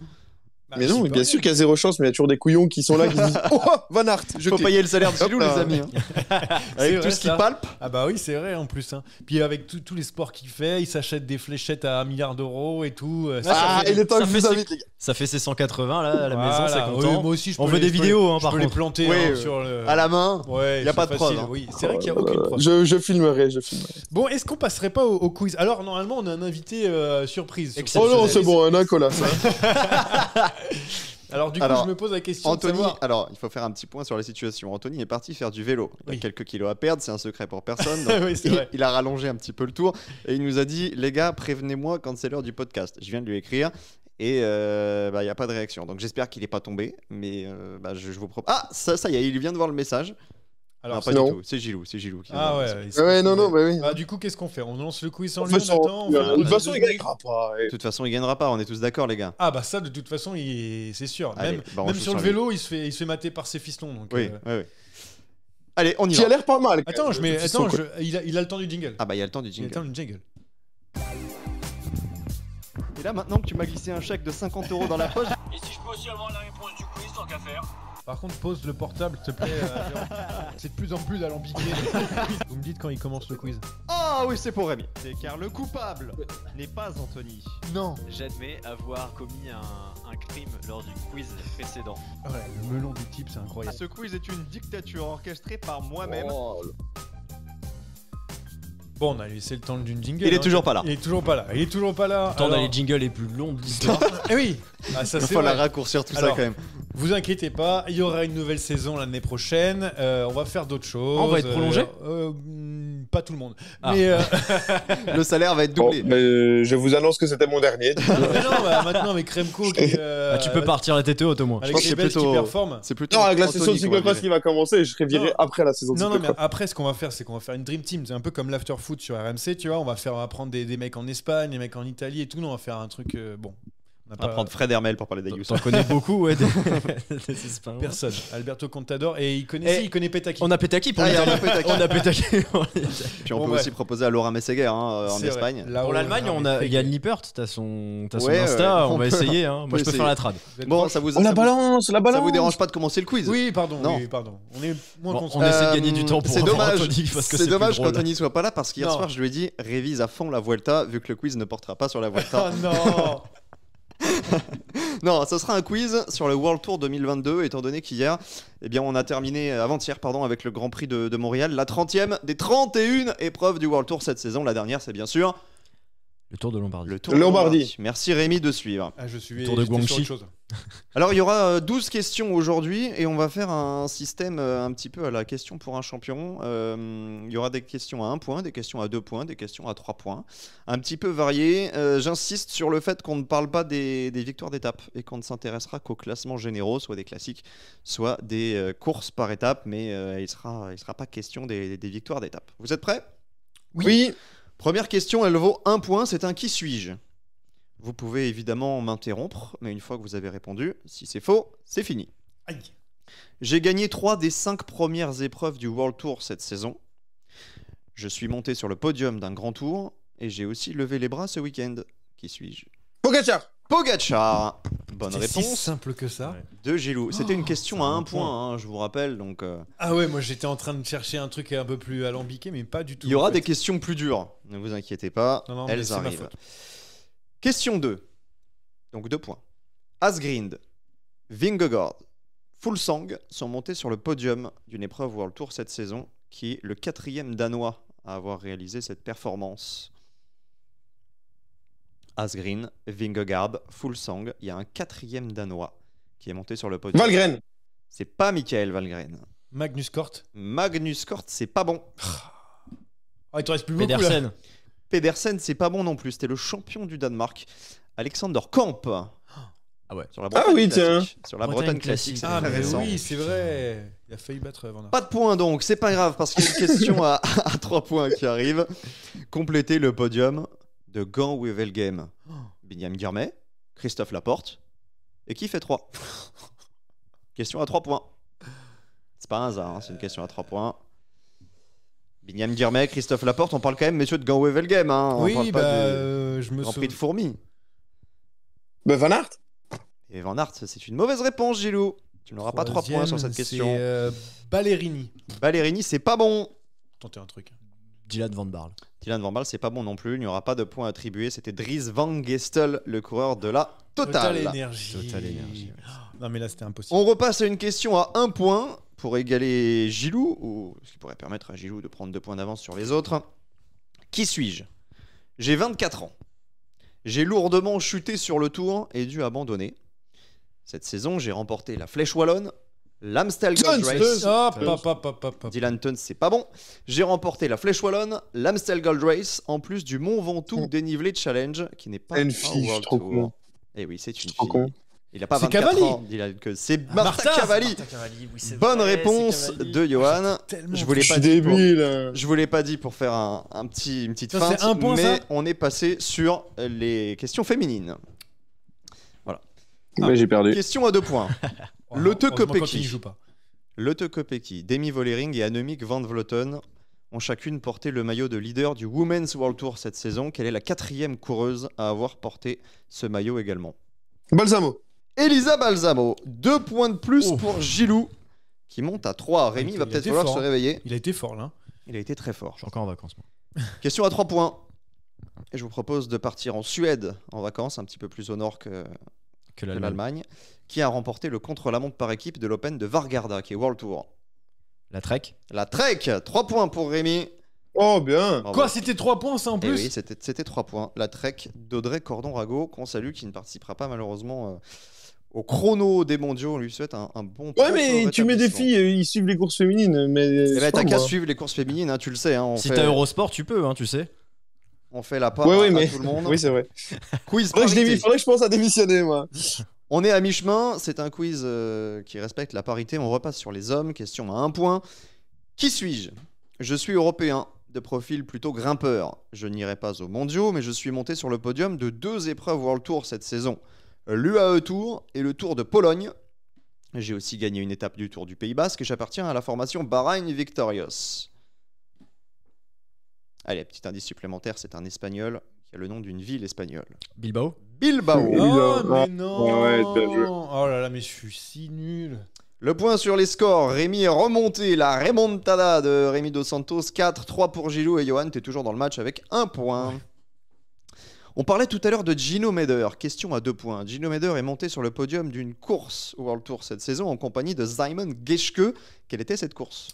Bah, Mais non, c'est bien pas sûr qu'il y a zéro chance, mais il y a toujours des couillons qui sont là qui se disent Oh, Van Aert, Faut payer le salaire de Gilou, les amis. C'est Avec vrai, tout ce qu'il ça. palpe. Ah bah oui, c'est vrai en plus. Hein. Puis avec tous les sports qu'il fait, il s'achète des fléchettes à 1 milliard d'euros et tout. il est temps que je vous invite, les gars. ça fait ses 180 là à la Voilà, maison, c'est oui, content. moi aussi, On veut des vidéos, hein, je par peux les contre. planter Oui, hein, sur le. À la main. Ouais, Y a c'est pas de preuve, facile, hein. Oui, c'est vrai qu'il n'y a aucune preuve. Je filmerai. Bon, est-ce qu'on passerait pas au quiz? Alors, normalement, on a un invité surprise. Oh non, c'est bon, un Nicolas. Alors, du coup, Alors, je me pose la question Anthony, de savoir. alors il faut faire un petit point sur la situation. Anthony est parti faire du vélo. Il Oui. a quelques kilos à perdre, c'est un secret pour personne. Donc Oui, c'est vrai. il a rallongé un petit peu le tour et il nous a dit les gars, prévenez-moi quand c'est l'heure du podcast. Je viens de lui écrire et il n'y a pas de réaction. Donc j'espère qu'il n'est pas tombé, mais je vous propose. Ah, ça y est, il vient de voir le message. Alors, non, pas non. du tout. C'est Gilou qui vient de Ah voir le ouais. message. Ouais, non, bah oui. Bah, du coup, qu'est-ce qu'on fait? On lance le quiz sans De lui, toute on attend. de toute façon, il gagnera pas. De toute façon, il gagnera pas. On est tous d'accord, les gars. Ah bah ça, de toute façon, c'est sûr. Allez, Même, bah, on même joue sur le sur lui. vélo, il se fait mater par ses fistons. Donc, Oui, oui. Allez, on y Qui a va. l'air pas mal. Attends, quand même, il a le temps du jingle. Ah bah il y a le temps du Il a le jingle. temps du jingle. Et là, maintenant que tu m'as glissé un chèque de 50 € dans la poche, Et si je peux aussi avoir la réponse du quiz, tant qu'à faire. Par contre, pose le portable, s'il te plaît. Jérôme. C'est de plus en plus alambiqué. Vous me dites quand il commence le quiz. ah oui, c'est pour Rémi. C'est car le coupable n'est pas Anthony. Non. J'admets avoir commis un crime lors du quiz précédent. Ouais, le melon du type, c'est incroyable. Ce quiz est une dictature orchestrée par moi-même. Bon, on a laissé le temps d'une jingle. Il est hein. toujours pas là. Il est toujours pas là. Il est toujours pas là. Pourtant, on a Alors- les jingles les plus longs de l'histoire. Eh oui. Ah, ça Il c'est faut la vrai. raccourcir tout ça Alors, quand même. Vous inquiétez pas, il y aura une nouvelle saison l'année prochaine. On va faire d'autres choses. On va être prolongé Pas tout le monde. Ah. Mais Le salaire va être Bon, doublé. mais je vous annonce que c'était mon dernier. mais non, bah, maintenant avec Remco qui, Bah, tu peux partir la tête haute au moins. avec pense les que c'est Belges qui plutôt- performent. C'est plutôt. Non, avec la Anthony saison de qu'on va cyclocross virer. qui va commencer, je serai viré Non. après la saison de Non, mais cyclocross. après, ce qu'on va faire, c'est qu'on va faire une Dream Team. C'est un peu comme l'After Foot sur RMC, tu vois. On va prendre des mecs en Espagne, des mecs en Italie et tout. Non, on va faire un truc. Bon. On n'a On va prendre Fred Hermel pour parler d'Ayuso. T'en connais beaucoup, ouais. des Espagnols. personne. Alberto Contador. Et il connaît, Et il connaît Petaki. On a Petaki pour Ah, il y a l'Italie. Petaki. On a Petaki. Puis on Bon, peut bref. aussi proposer à Laura Messeguer en C'est vrai. Espagne. Là-haut, Pour l'Allemagne, on il y a Lippert. T'as son Ouais, Insta. ouais. On va essayer. Hein. Moi, peut je peux essayer. faire la trad. Vous êtes Bon, proche ça vous Oh, la balance. ça vous dérange pas de commencer le quiz? Oui, pardon. Non. Oui, pardon. On est moins Bon, concentré. on essaie de gagner du temps pour c'est avoir dommage. Anthony, parce que C'est c'est dommage plus drôle. qu'Anthony soit pas là parce qu'hier Non. soir je lui ai dit révise à fond la Vuelta vu que le quiz ne portera pas sur la Vuelta. Oh non. Non, ce sera un quiz sur le World Tour 2022 étant donné qu'hier, eh bien, on a terminé avant-hier pardon avec le Grand Prix de Montréal, la 30e des 31 épreuves du World Tour cette saison. La dernière, c'est bien sûr Le Tour de Lombardie. Le Tour de Lombardie. Merci Rémi de suivre. Ah, je suis Tour de j'étais sur Guangxi. autre chose. Alors il y aura 12 questions aujourd'hui et on va faire un système un petit peu à la question pour un champion. Il y aura des questions à 1 point, des questions à 2 points, des questions à 3 points. Un petit peu varié. J'insiste sur le fait qu'on ne parle pas des victoires d'étape et qu'on ne s'intéressera qu'aux classements généraux, soit des classiques, soit des courses par étape, mais il sera pas question des victoires d'étape. Vous êtes prêts ? Oui. Première question, elle vaut 1 point, c'est un qui suis-je ? Vous pouvez évidemment m'interrompre, mais une fois que vous avez répondu, si c'est faux, c'est fini. Aïe. J'ai gagné 3 des 5 premières épreuves du World Tour cette saison. Je suis monté sur le podium d'un grand tour et j'ai aussi levé les bras ce week-end. Qui suis-je ? Pogacar. Pogacar. Bonne C'est si réponse simple que ça. Ouais. de Gilou. C'était une question à c'est 1 un point, hein, je vous rappelle. Donc, Ah ouais, moi j'étais en train de chercher un truc un peu plus alambiqué, mais pas du tout. il y aura en fait. des questions plus dures. Ne vous inquiétez pas, Non, non, mais elles c'est ma arrivent. faute. Question 2. Donc 2 points. Asgrind, Vingegaard, Fuglsang sont montés sur le podium d'une épreuve World Tour cette saison, qui est le 4e Danois à avoir réalisé cette performance. Asgreen, Vingegaard, Fuglsang, il y a un 4e Danois qui est monté sur le podium. Valgren. C'est pas Michael Valgren. Magnus Cort. Magnus Cort, c'est pas bon. Ah, il te reste plus beaucoup là. Pedersen. Pedersen, c'est pas bon non plus. C'était le champion du Danemark, Alexander Kamp. Ah ouais. Sur la Ah oui, classique. Sur la Bretagne Bretagne classique, c'est Ah, très mais récent. oui, c'est vrai. Il a failli battre Van Aert. Pas de points donc, c'est pas grave parce qu'il y a une question à 3 points qui arrive. Complétez le podium de Gant Wevelgem. Binyam Girmay, Christophe Laporte et qui fait 3. Question à 3 points. C'est pas un hasard, hein, c'est une question à 3 points. Binyam Girmay, Christophe Laporte, on parle quand même, messieurs, de Gant Wevelgem. Hein. On parle Oui, pas bah, du je me Grand Prix de souviens. fourmis. Bah, Van Aert. Et Van Aert, c'est une mauvaise réponse, Gilou. Tu n'auras pas 3 points sur cette question. C'est Ballerini. Ballerini, c'est pas bon. Tenter un truc. Dylan Van Barle. Dylan Van Baarle, c'est pas bon non plus. Il n'y aura pas de points attribués. C'était Dries Van Gestel, le coureur de la Total. Énergie. Total Énergie, Non, mais là, c'était impossible. On repasse à une question à 1 point pour égaler Gilou, ou ce qui pourrait permettre à Gilou de prendre 2 points d'avance sur les autres. Qui suis-je ? J'ai 24 ans. J'ai lourdement chuté sur le tour et dû abandonner. Cette saison, j'ai remporté la Flèche Wallonne, l'Amstel Gold Race. Hop. Dylan Tuns, c'est pas bon. J'ai remporté la Flèche Wallonne, l'Amstel Gold Race, en plus du Mont Ventoux dénivelé challenge, qui n'est pas Une un fille, je World suis trop Tour. con. Eh oui, c'est une Trop fille. con. Il a pas C'est 24 Cavalli. ans, Dylan Tuns. C'est Marta Cavalli. Bonne vrai, réponse c'est Cavalli. de Johan. Tellement Je vous l'ai Je pas suis dit. débile. Je vous l'ai pas dit pour faire une petite Ça, feinte, c'est un point, mais ça on est passé sur les questions féminines. Mais j'ai perdu. Question à 2 points. Oh, Lotte heureusement, Kopecky. quand il joue pas. Lotte Kopecky, Demi Vollering et Annemiek van Vleuten ont chacune porté le maillot de leader du Women's World Tour cette saison. Quelle est la 4e coureuse à avoir porté ce maillot également ? Balsamo. Elisa Balsamo, 2 points de plus Oh. pour Gilou, qui monte à 3. Rémi Il va a peut-être été falloir fort, se hein. réveiller. Il a été fort là. Il a été très fort. Je suis encore en vacances, moi. Question à 3 points. Et je vous propose de partir en Suède en vacances, un petit peu plus au nord que l'Allemagne, qui a remporté le contre-la-montre par équipe de l'Open de Vargarda, qui est World Tour. La Trek. La Trek, 3 points pour Rémi. Oh, bien. Bravo. Quoi, c'était 3 points ça en Eh plus oui, c'était 3 points. La Trek d'Audrey Cordon-Rago, qu'on salue, qui ne participera pas malheureusement au chrono des mondiaux. On lui souhaite un bon Ouais, mais tu mets des rétablissement. filles, ils suivent les courses féminines. Mais Eh c'est ben, pas t'as qu'à moi. suivre les courses féminines, hein, tu le sais. Hein, Si t'as Eurosport, tu peux, hein, tu sais. on fait la part Ouais, à mais. tout le monde. Oui, c'est vrai. Quiz Faudrait parité. que je pense à démissionner, moi. On est à mi-chemin, c'est un quiz qui respecte la parité. On repasse sur les hommes, question à 1 point. Qui suis-je ? Je suis européen, de profil plutôt grimpeur. Je n'irai pas aux mondiaux, mais je suis monté sur le podium de 2 épreuves World Tour cette saison. L'UAE Tour et le Tour de Pologne. J'ai aussi gagné une étape du Tour du Pays Basque et j'appartiens à la formation Bahrain Victorious. Allez, petit indice supplémentaire, c'est un espagnol qui a le nom d'une ville espagnole. Bilbao. Bilbao. Oui. Oh, Ah, mais non. ouais, bien joué. Oh là là, mais je suis si nul. Le point sur les scores, Rémi est remonté, la remontada de Rémi Dos Santos, 4-3 pour Gilou et Johan, t'es toujours dans le match avec 1 point. On parlait tout à l'heure de Gino Meder, question à 2 points. Gino Meder est monté sur le podium d'une course au World Tour cette saison en compagnie de Simon Geschke. Quelle était cette course ?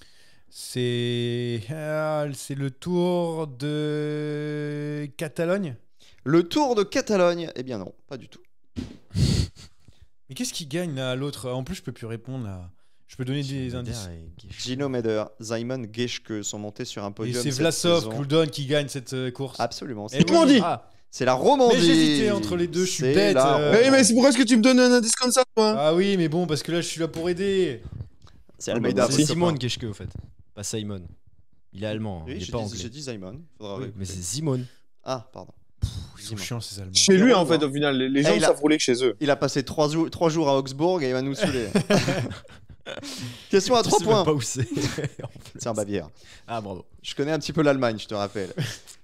C'est le Tour de Catalogne. Le Tour de Catalogne, eh bien non, pas du tout. Mais qu'est-ce qui gagne là à l'autre? En plus, je peux plus répondre là. Je peux donner des indices. Gino Meder, Simon Geschke sont montés sur un Et podium. c'est cette Vlasov, saison. Kloudon qui gagne cette course. Absolument. Eh Comment on dit Ah. C'est la Romandie. Mais j'hésitais entre les deux, je suis C'est bête. la Mais c'est pourquoi est-ce que tu me donnes un indice comme ça, toi? Ah oui, mais bon, parce que là, je suis là pour aider. C'est Almeida. C'est votre Simon copain. Geschke au fait, pas Simon. Il est allemand, Oui, il est j'ai pas dit, anglais. j'ai dit Simon. Faudra Oui, réécouter. mais c'est Simon. Ah, pardon. Ils sont chiants, ces Allemands. Chez lui, en fait, au final, les gens il a- savent rouler que chez eux. Il a passé 3 jours à Augsbourg et il va nous saouler. Question à 3 Je sais même points. pas où c'est. C'est en Bavière. Ah bravo. Je connais un petit peu l'Allemagne, je te rappelle.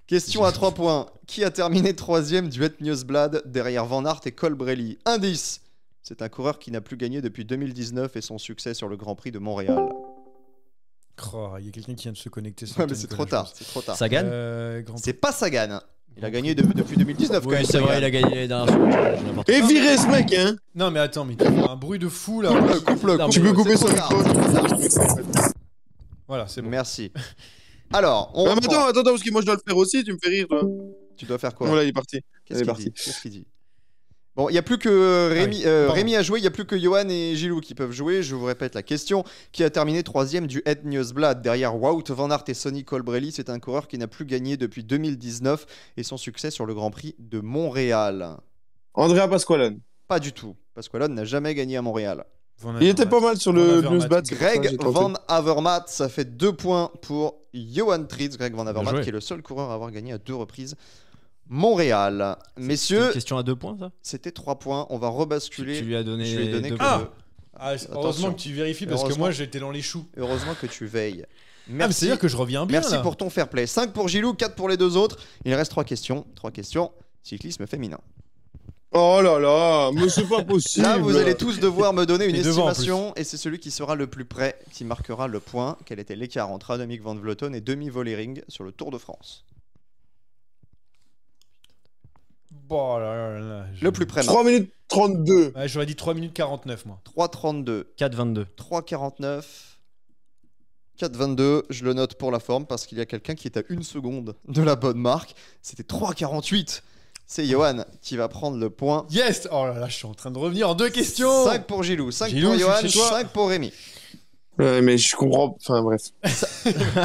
Question à 3 points. Qui a terminé 3ème du Het Nieuwsblad derrière Van Aert et Colbrelli? Indice. C'est un coureur qui n'a plus gagné depuis 2019 et son succès sur le Grand Prix de Montréal. Oh, il y a quelqu'un qui vient de se connecter. sur Ouais, mais Nicolas, c'est trop je tard. pense. C'est trop tard. Sagan. Grand C'est pas Sagan. Il a gagné depuis 2019 quand Oui, même. c'est vrai, il a gagné l'année dernière. Et virez ce mec, hein. Non, mais attends, mais tu fais un bruit de fou là. Coupe-le, Non, Tu peux couper c'est son trop micro. tard. Voilà, c'est bon. Merci. Alors, on Ah, mais reprend. attends, parce que moi je dois le faire aussi, tu me fais rire, toi. Tu dois faire quoi? Voilà, il est parti. Qu'est-ce il est qu'il parti. dit? Qu'est-ce qu'il dit? Bon, il n'y a plus que Rémi, pardon. Rémi a joué, il n'y a plus que Johan et Gilou qui peuvent jouer. Je vous répète la question. Qui a terminé 3ème du Het Nieuwsblad derrière Wout van Aert et Sonny Colbrelli? C'est un coureur qui n'a plus gagné depuis 2019 et son succès sur le Grand Prix de Montréal. Andrea Pasqualone. Pas du tout. Pasqualone n'a jamais gagné à Montréal. Il était pas mal sur Van le Avermaet. Newsblad. Greg Van Avermaet, ça fait 2 points pour Johan Tritz. Greg Van Avermaet joué. qui est le seul coureur à avoir gagné à 2 reprises Montréal. C'est Messieurs, une question à 2 points, ça. c'était 3 points. On va rebasculer. Tu lui as donné. Je lui ai donné 2 que points. deux. Ah, heureusement Attention. que tu vérifies parce que Heureusement. moi j'étais dans les choux. Heureusement que tu veilles. Ah, mais Merci. c'est-à-dire que je reviens bien. Merci là. pour ton fair play. 5 pour Gilou, 4 pour les deux autres. Il reste 3 questions. 3 questions. Cyclisme féminin. Oh là là, mais c'est pas possible. Là, vous allez tous devoir me donner une Et devant, en estimation. Et c'est celui qui sera le plus près qui marquera le point. Quel était l'écart entre Annemiek van Vleuten et Demi Vollering sur le Tour de France? Bon, là, là, Le plus près. 3 minutes 32. Ouais, j'aurais dit 3 minutes 49 moi. 3,32. 4-22. 3,49. 4,22. Je le note pour la forme parce qu'il y a quelqu'un qui est à 1 seconde de la bonne marque. C'était 3,48. C'est Johan qui va prendre le point. Yes. Oh là là, je suis en train de revenir en 2 questions. 5 pour Gilou, 5 Gilou, pour je suis Johan, chez toi. 5 pour Rémi. Ouais, mais je comprends. Enfin, bref.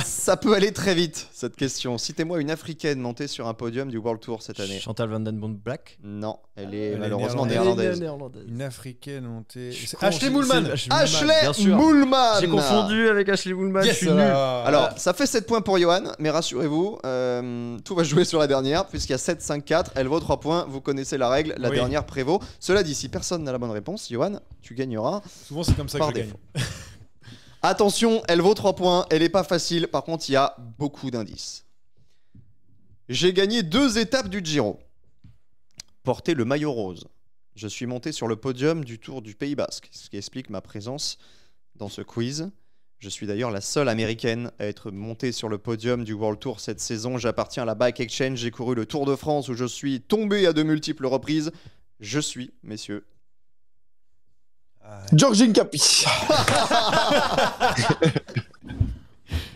Ça peut aller très vite, cette question. Citez-moi une Africaine montée sur un podium du World Tour cette année. Chantal Van Den Bont Black. Non, elle est Elle est malheureusement néerlandaise. néerlandaise. Une africaine montée. C'est con, Ashley c'est- Moolman. c'est Ashley bien sûr. Moolman. J'ai confondu avec Ashley Woolman. Yes, je suis nul. Alors, ça fait 7 points pour Johan, mais rassurez-vous, tout va jouer sur la dernière, puisqu'il y a 7, 5, 4. Elle vaut 3 points, vous connaissez la règle, la Oui. dernière prévaut. Cela dit, si personne n'a la bonne réponse, Johan, tu gagneras. Souvent c'est comme ça que Par je gagne. défaut. Attention, elle vaut 3 points, elle est pas facile, par contre, il y a beaucoup d'indices. J'ai gagné 2 étapes du Giro. Porté le maillot rose. Je suis monté sur le podium du Tour du Pays Basque, ce qui explique ma présence dans ce quiz. Je suis d'ailleurs la seule américaine à être montée sur le podium du World Tour cette saison. J'appartiens à la Bike Exchange, j'ai couru le Tour de France où je suis tombé à de multiples reprises. Je suis, messieurs, Georgine Capi.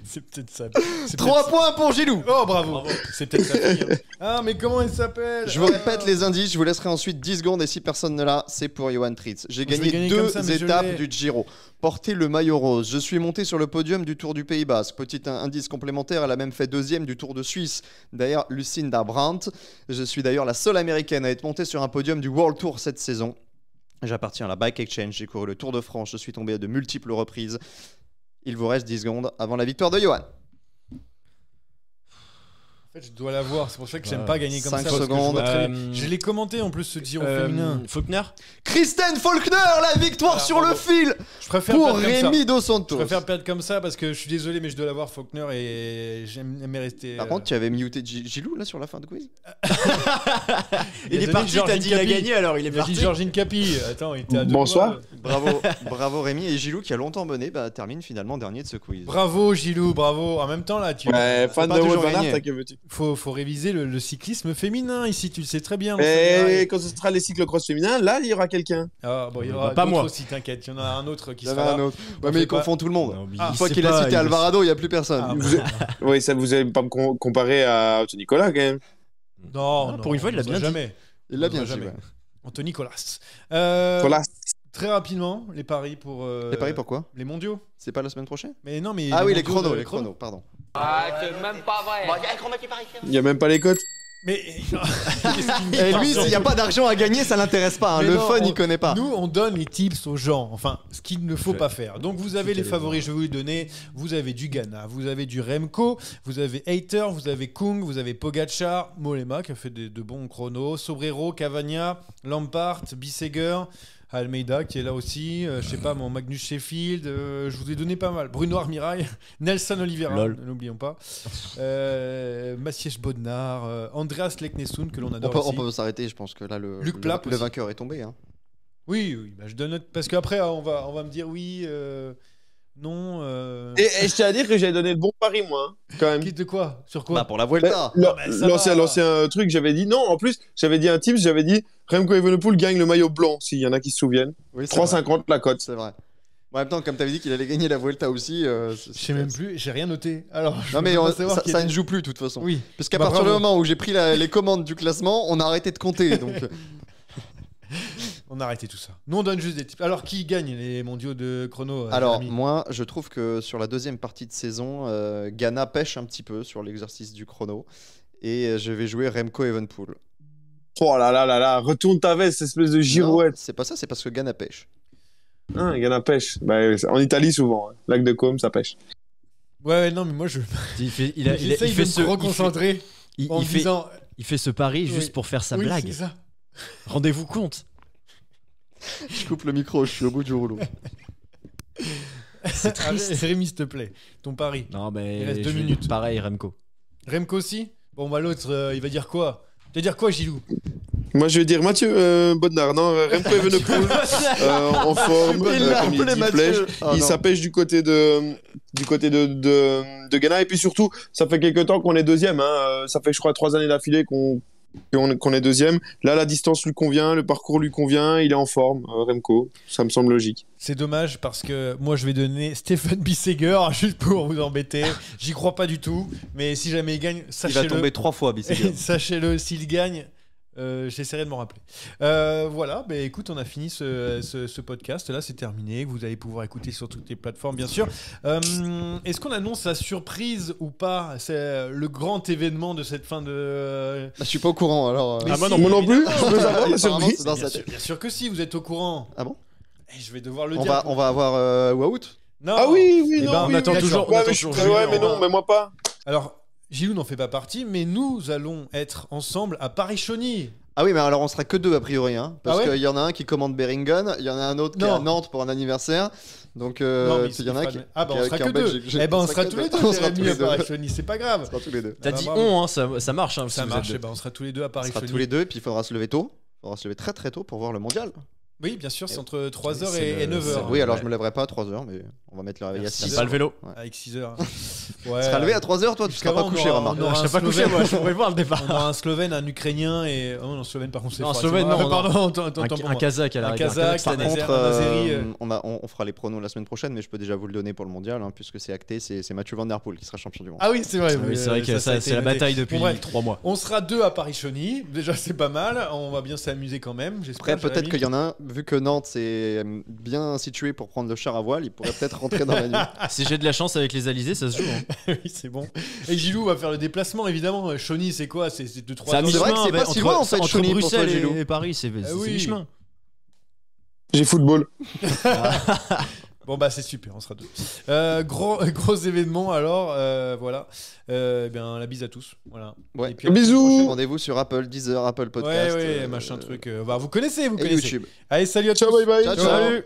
C'est peut-être ça. C'est 3 peut-être points pour Gilou. ça. Oh bravo. C'est peut-être sa fille. hein. Ah mais comment elle s'appelle? Je vous répète les indices, je vous laisserai ensuite 10 secondes et si personne ne l'a, c'est pour Johan Tritz. J'ai Je vais gagné gagner 2 comme ça, mais je étapes l'ai. du Giro. Porté le maillot rose. Je suis monté sur le podium du Tour du Pays Basque. Petit indice complémentaire, elle a même fait 2e du Tour de Suisse. D'ailleurs, Lucinda Brandt. Je suis d'ailleurs la seule américaine à être montée sur un podium du World Tour cette saison. J'appartiens à la Bike Exchange, j'ai couru le Tour de France, je suis tombé à de multiples reprises. Il vous reste 10 secondes avant la victoire de Johan. En fait, je dois l'avoir. C'est pour ça que j'aime Ouais. pas gagner comme 5 ça. parce que secondes. Je, vois très bien. Je l'ai commenté en plus ce Giro féminin. Faulkner. Kristen Faulkner, la victoire Alors, sur le bravo. fil Je préfère pour perdre comme ça. Rémi Dos Je Santos. préfère perdre comme ça parce que je suis désolé mais je dois l'avoir Faulkner et j'aimerais rester. Par contre, tu avais muté Gilou là sur la fin de quiz. Il est parti, t'as dit il a gagné alors il est Il a dit parti. Georgine Capi. Attends, il était à 2 Bonsoir. Bravo, bravo Rémi et Gilou qui a longtemps mené, termine finalement dernier de ce quiz. Bravo Gilou, bravo. En même temps là, tu Ouais, fan pas de toujours Wout van gagner. Aert, que veux-tu? faut réviser le cyclisme féminin ici, tu le sais très bien. Et quand ce sera les cyclocross féminins, là, il y aura quelqu'un. Ah bon, il y aura Pas d'autres moi. aussi, t'inquiète, il y en a un autre qui Il y en sera a un là. autre. Ouais, On mais fait il pas- confond tout le monde. Non, mais Ah, Une il fois sait qu'il a pas, cité il- Alvarado, il n'y a plus personne. Ah, Oui, ça vous allez pas me comparer à Anthony Nicolas quand même. Non, pour une fois, il l'a bien dit. Jamais. Il l'a On bien osera dit. jamais. Ouais. Anthony Colas. Voilà. Très rapidement, les paris pour. Les paris pourquoi? Les mondiaux. C'est pas la semaine prochaine? Mais non, mais. Ah oui, les mondiaux chronos, pardon. Ah, c'est même pas vrai. Il y a même pas les cotes. Mais. Et lui, s'il n'y a pas d'argent à gagner, ça l'intéresse pas. Hein. Mais Le non, fun, il connaît pas. Nous, on donne les tips aux gens. Enfin, ce qu'il ne faut pas faire. Donc, vous avez les favoris, je vais vous les donner. Vous avez du Ghana, vous avez du Remco, vous avez Hayter, vous avez Kung, vous avez Pogacar, Mollema qui a fait de bons chronos, Sobrero, Cavagna, Lampard, Bisseger, Almeida qui est là aussi. Je sais pas, mon Magnus Sheffield. Je vous ai donné pas mal. Bruno Armirail, Nelson Oliveira, n'oublions pas. Maciej Bodnar, Andreas Leknesund que l'on adore On aussi. peut s'arrêter, je pense que là, le Plapp aussi. vainqueur est tombé. Hein. Oui, bah, je donne parce qu'après on va me dire oui, non. Et je tiens à dire que j'avais donné le bon pari, moi, hein, quand même. De quoi? Sur quoi? Bah, pour la Vuelta. L'ancien truc, j'avais dit non. En plus, j'avais dit un tips, j'avais dit Remco Evenepoel gagne le maillot blanc, s'il y en a qui se souviennent. Oui, 3,50 la cote. C'est vrai. En même temps, comme tu avais dit qu'il allait gagner la Vuelta aussi. Je sais même plus, j'ai rien noté. Alors, non, mais ça ne joue plus, de toute façon. Oui. Puisqu'à partir du moment où j'ai pris les commandes du classement, on a arrêté de compter. Donc. On a arrêté tout ça. Nous, on donne juste des tips. Alors, qui gagne les mondiaux de chrono? Alors, Jérémy moi, je trouve que sur la deuxième partie de saison, Ghana pêche un petit peu sur l'exercice du chrono. Et je vais jouer Remco Evenepoel. Oh là là là là, retourne ta veste, espèce de girouette. Non, c'est pas ça, c'est parce que Ghana pêche. Ghana pêche. Bah, en Italie, souvent. Hein. Lac de Côme, ça pêche. Ouais, non, mais moi, il fait se reconcentrer. Il fait ce pari juste pour faire sa blague. C'est ça. Rendez-vous compte. Je coupe le micro, je suis au bout du rouleau. C'est triste. Rémi, s'il te plaît, ton pari. Non, mais il reste 2 minutes. Pareil, Remco. Remco aussi. Bon, bah l'autre, il va dire quoi? Tu vas dire quoi, Gilou? Moi, je vais dire Mathieu Bodnar. Non, Remco Evenepoel en forme, comme il dit, flèche. Il s'appêche du côté de Ghana. Et puis surtout, ça fait quelques temps qu'on est deuxième. Hein. Ça fait, je crois, 3 années d'affilée qu'on est deuxième. Là, la distance lui convient, le parcours lui convient, il est en forme, Remco. Ça me semble logique. C'est dommage parce que moi, je vais donner Stefan Bisseger juste pour vous embêter. J'y crois pas du tout, mais si jamais il gagne, sachez-le. Il va tomber 3 fois, Bisseger. Sachez-le, s'il gagne. J'essaierai de m'en rappeler. Voilà, bah, écoute, on a fini ce podcast. Là, c'est terminé. Vous allez pouvoir écouter sur toutes les plateformes, bien sûr. Est-ce qu'on annonce la surprise ou pas? C'est le grand événement de cette fin de. Je suis pas au courant. Alors. Moi non plus. Je veux savoir la surprise. Bien sûr que si, vous êtes au courant. Ah bon? Je vais devoir le dire. On va avoir Wout. Non. Ah oui, non. On attend toujours. Ouais, mais non, mais moi pas. Alors. Gilou n'en fait pas partie, mais nous allons être ensemble à Paris-Chauny. Ah oui, mais alors on sera que 2 a priori, hein, parce ouais qu'il y en a un qui commande Beringen, il y en a un autre qui est à Nantes pour un anniversaire, donc il y en a un qui. Ah bah on sera que 2. Eh ben on sera tous les 2. On sera tous les 2 à Paris-Chauny, c'est pas grave. On sera tous les 2. T'as dit on, hein, ça marche. Hein, ça marche. On sera tous les 2 à Paris-Chauny. On sera tous les 2, puis il faudra se lever tôt. Il faudra se lever très très tôt pour voir le mondial. Oui, bien sûr, c'est entre 3h et 9h. Oui, alors je me lèverai pas à 3h, mais on va mettre le réveil à 6h. Pas le vélo. Avec 6h. Tu seras levé à 3h, toi, tu seras pas couché, remarque. Je serai pas couché, moi, je pourrais voir le départ. On aura un Slovène, un Ukrainien et. Oh non, Slovène, par contre, c'est fort. Non, Slovène, non. Pardon, un Kazakh à la rigueur. Un Kazakh, par contre, on fera les pronos la semaine prochaine, mais je peux déjà vous le donner pour le mondial, puisque c'est acté, c'est Mathieu Van Der Poel qui sera champion du monde. Ah oui, c'est vrai. C'est vrai que c'est la bataille depuis 3 mois. On sera 2 à Paris-Chauny. Déjà, c'est pas mal. On va bien s'amuser quand même. Après, peut-être qu'il y en a un, vu que Nantes, c'est bien situé pour prendre le char à voile, il pourrait peut-être rentrer dans la nuit. Si j'ai de la chance avec les Alizés, ça se joue. Oui, c'est bon. Et Gilou va faire le déplacement, évidemment. Chauny, c'est quoi? C'est 2-3 heures. C'est vrai que c'est pas si loin en fait, Chauny pour toi, Gilou. Et Paris, c'est mi-chemin. J'ai football. Bon bah c'est super, on sera 2. Gros événement alors, voilà. Bien la bise à tous, voilà. Ouais. Et puis, bisous. Rendez-vous sur Apple, Deezer, Apple Podcast. Ouais, machin truc. Vous connaissez. YouTube. Allez, salut à tous. Ciao, bye bye. Ciao. Salut.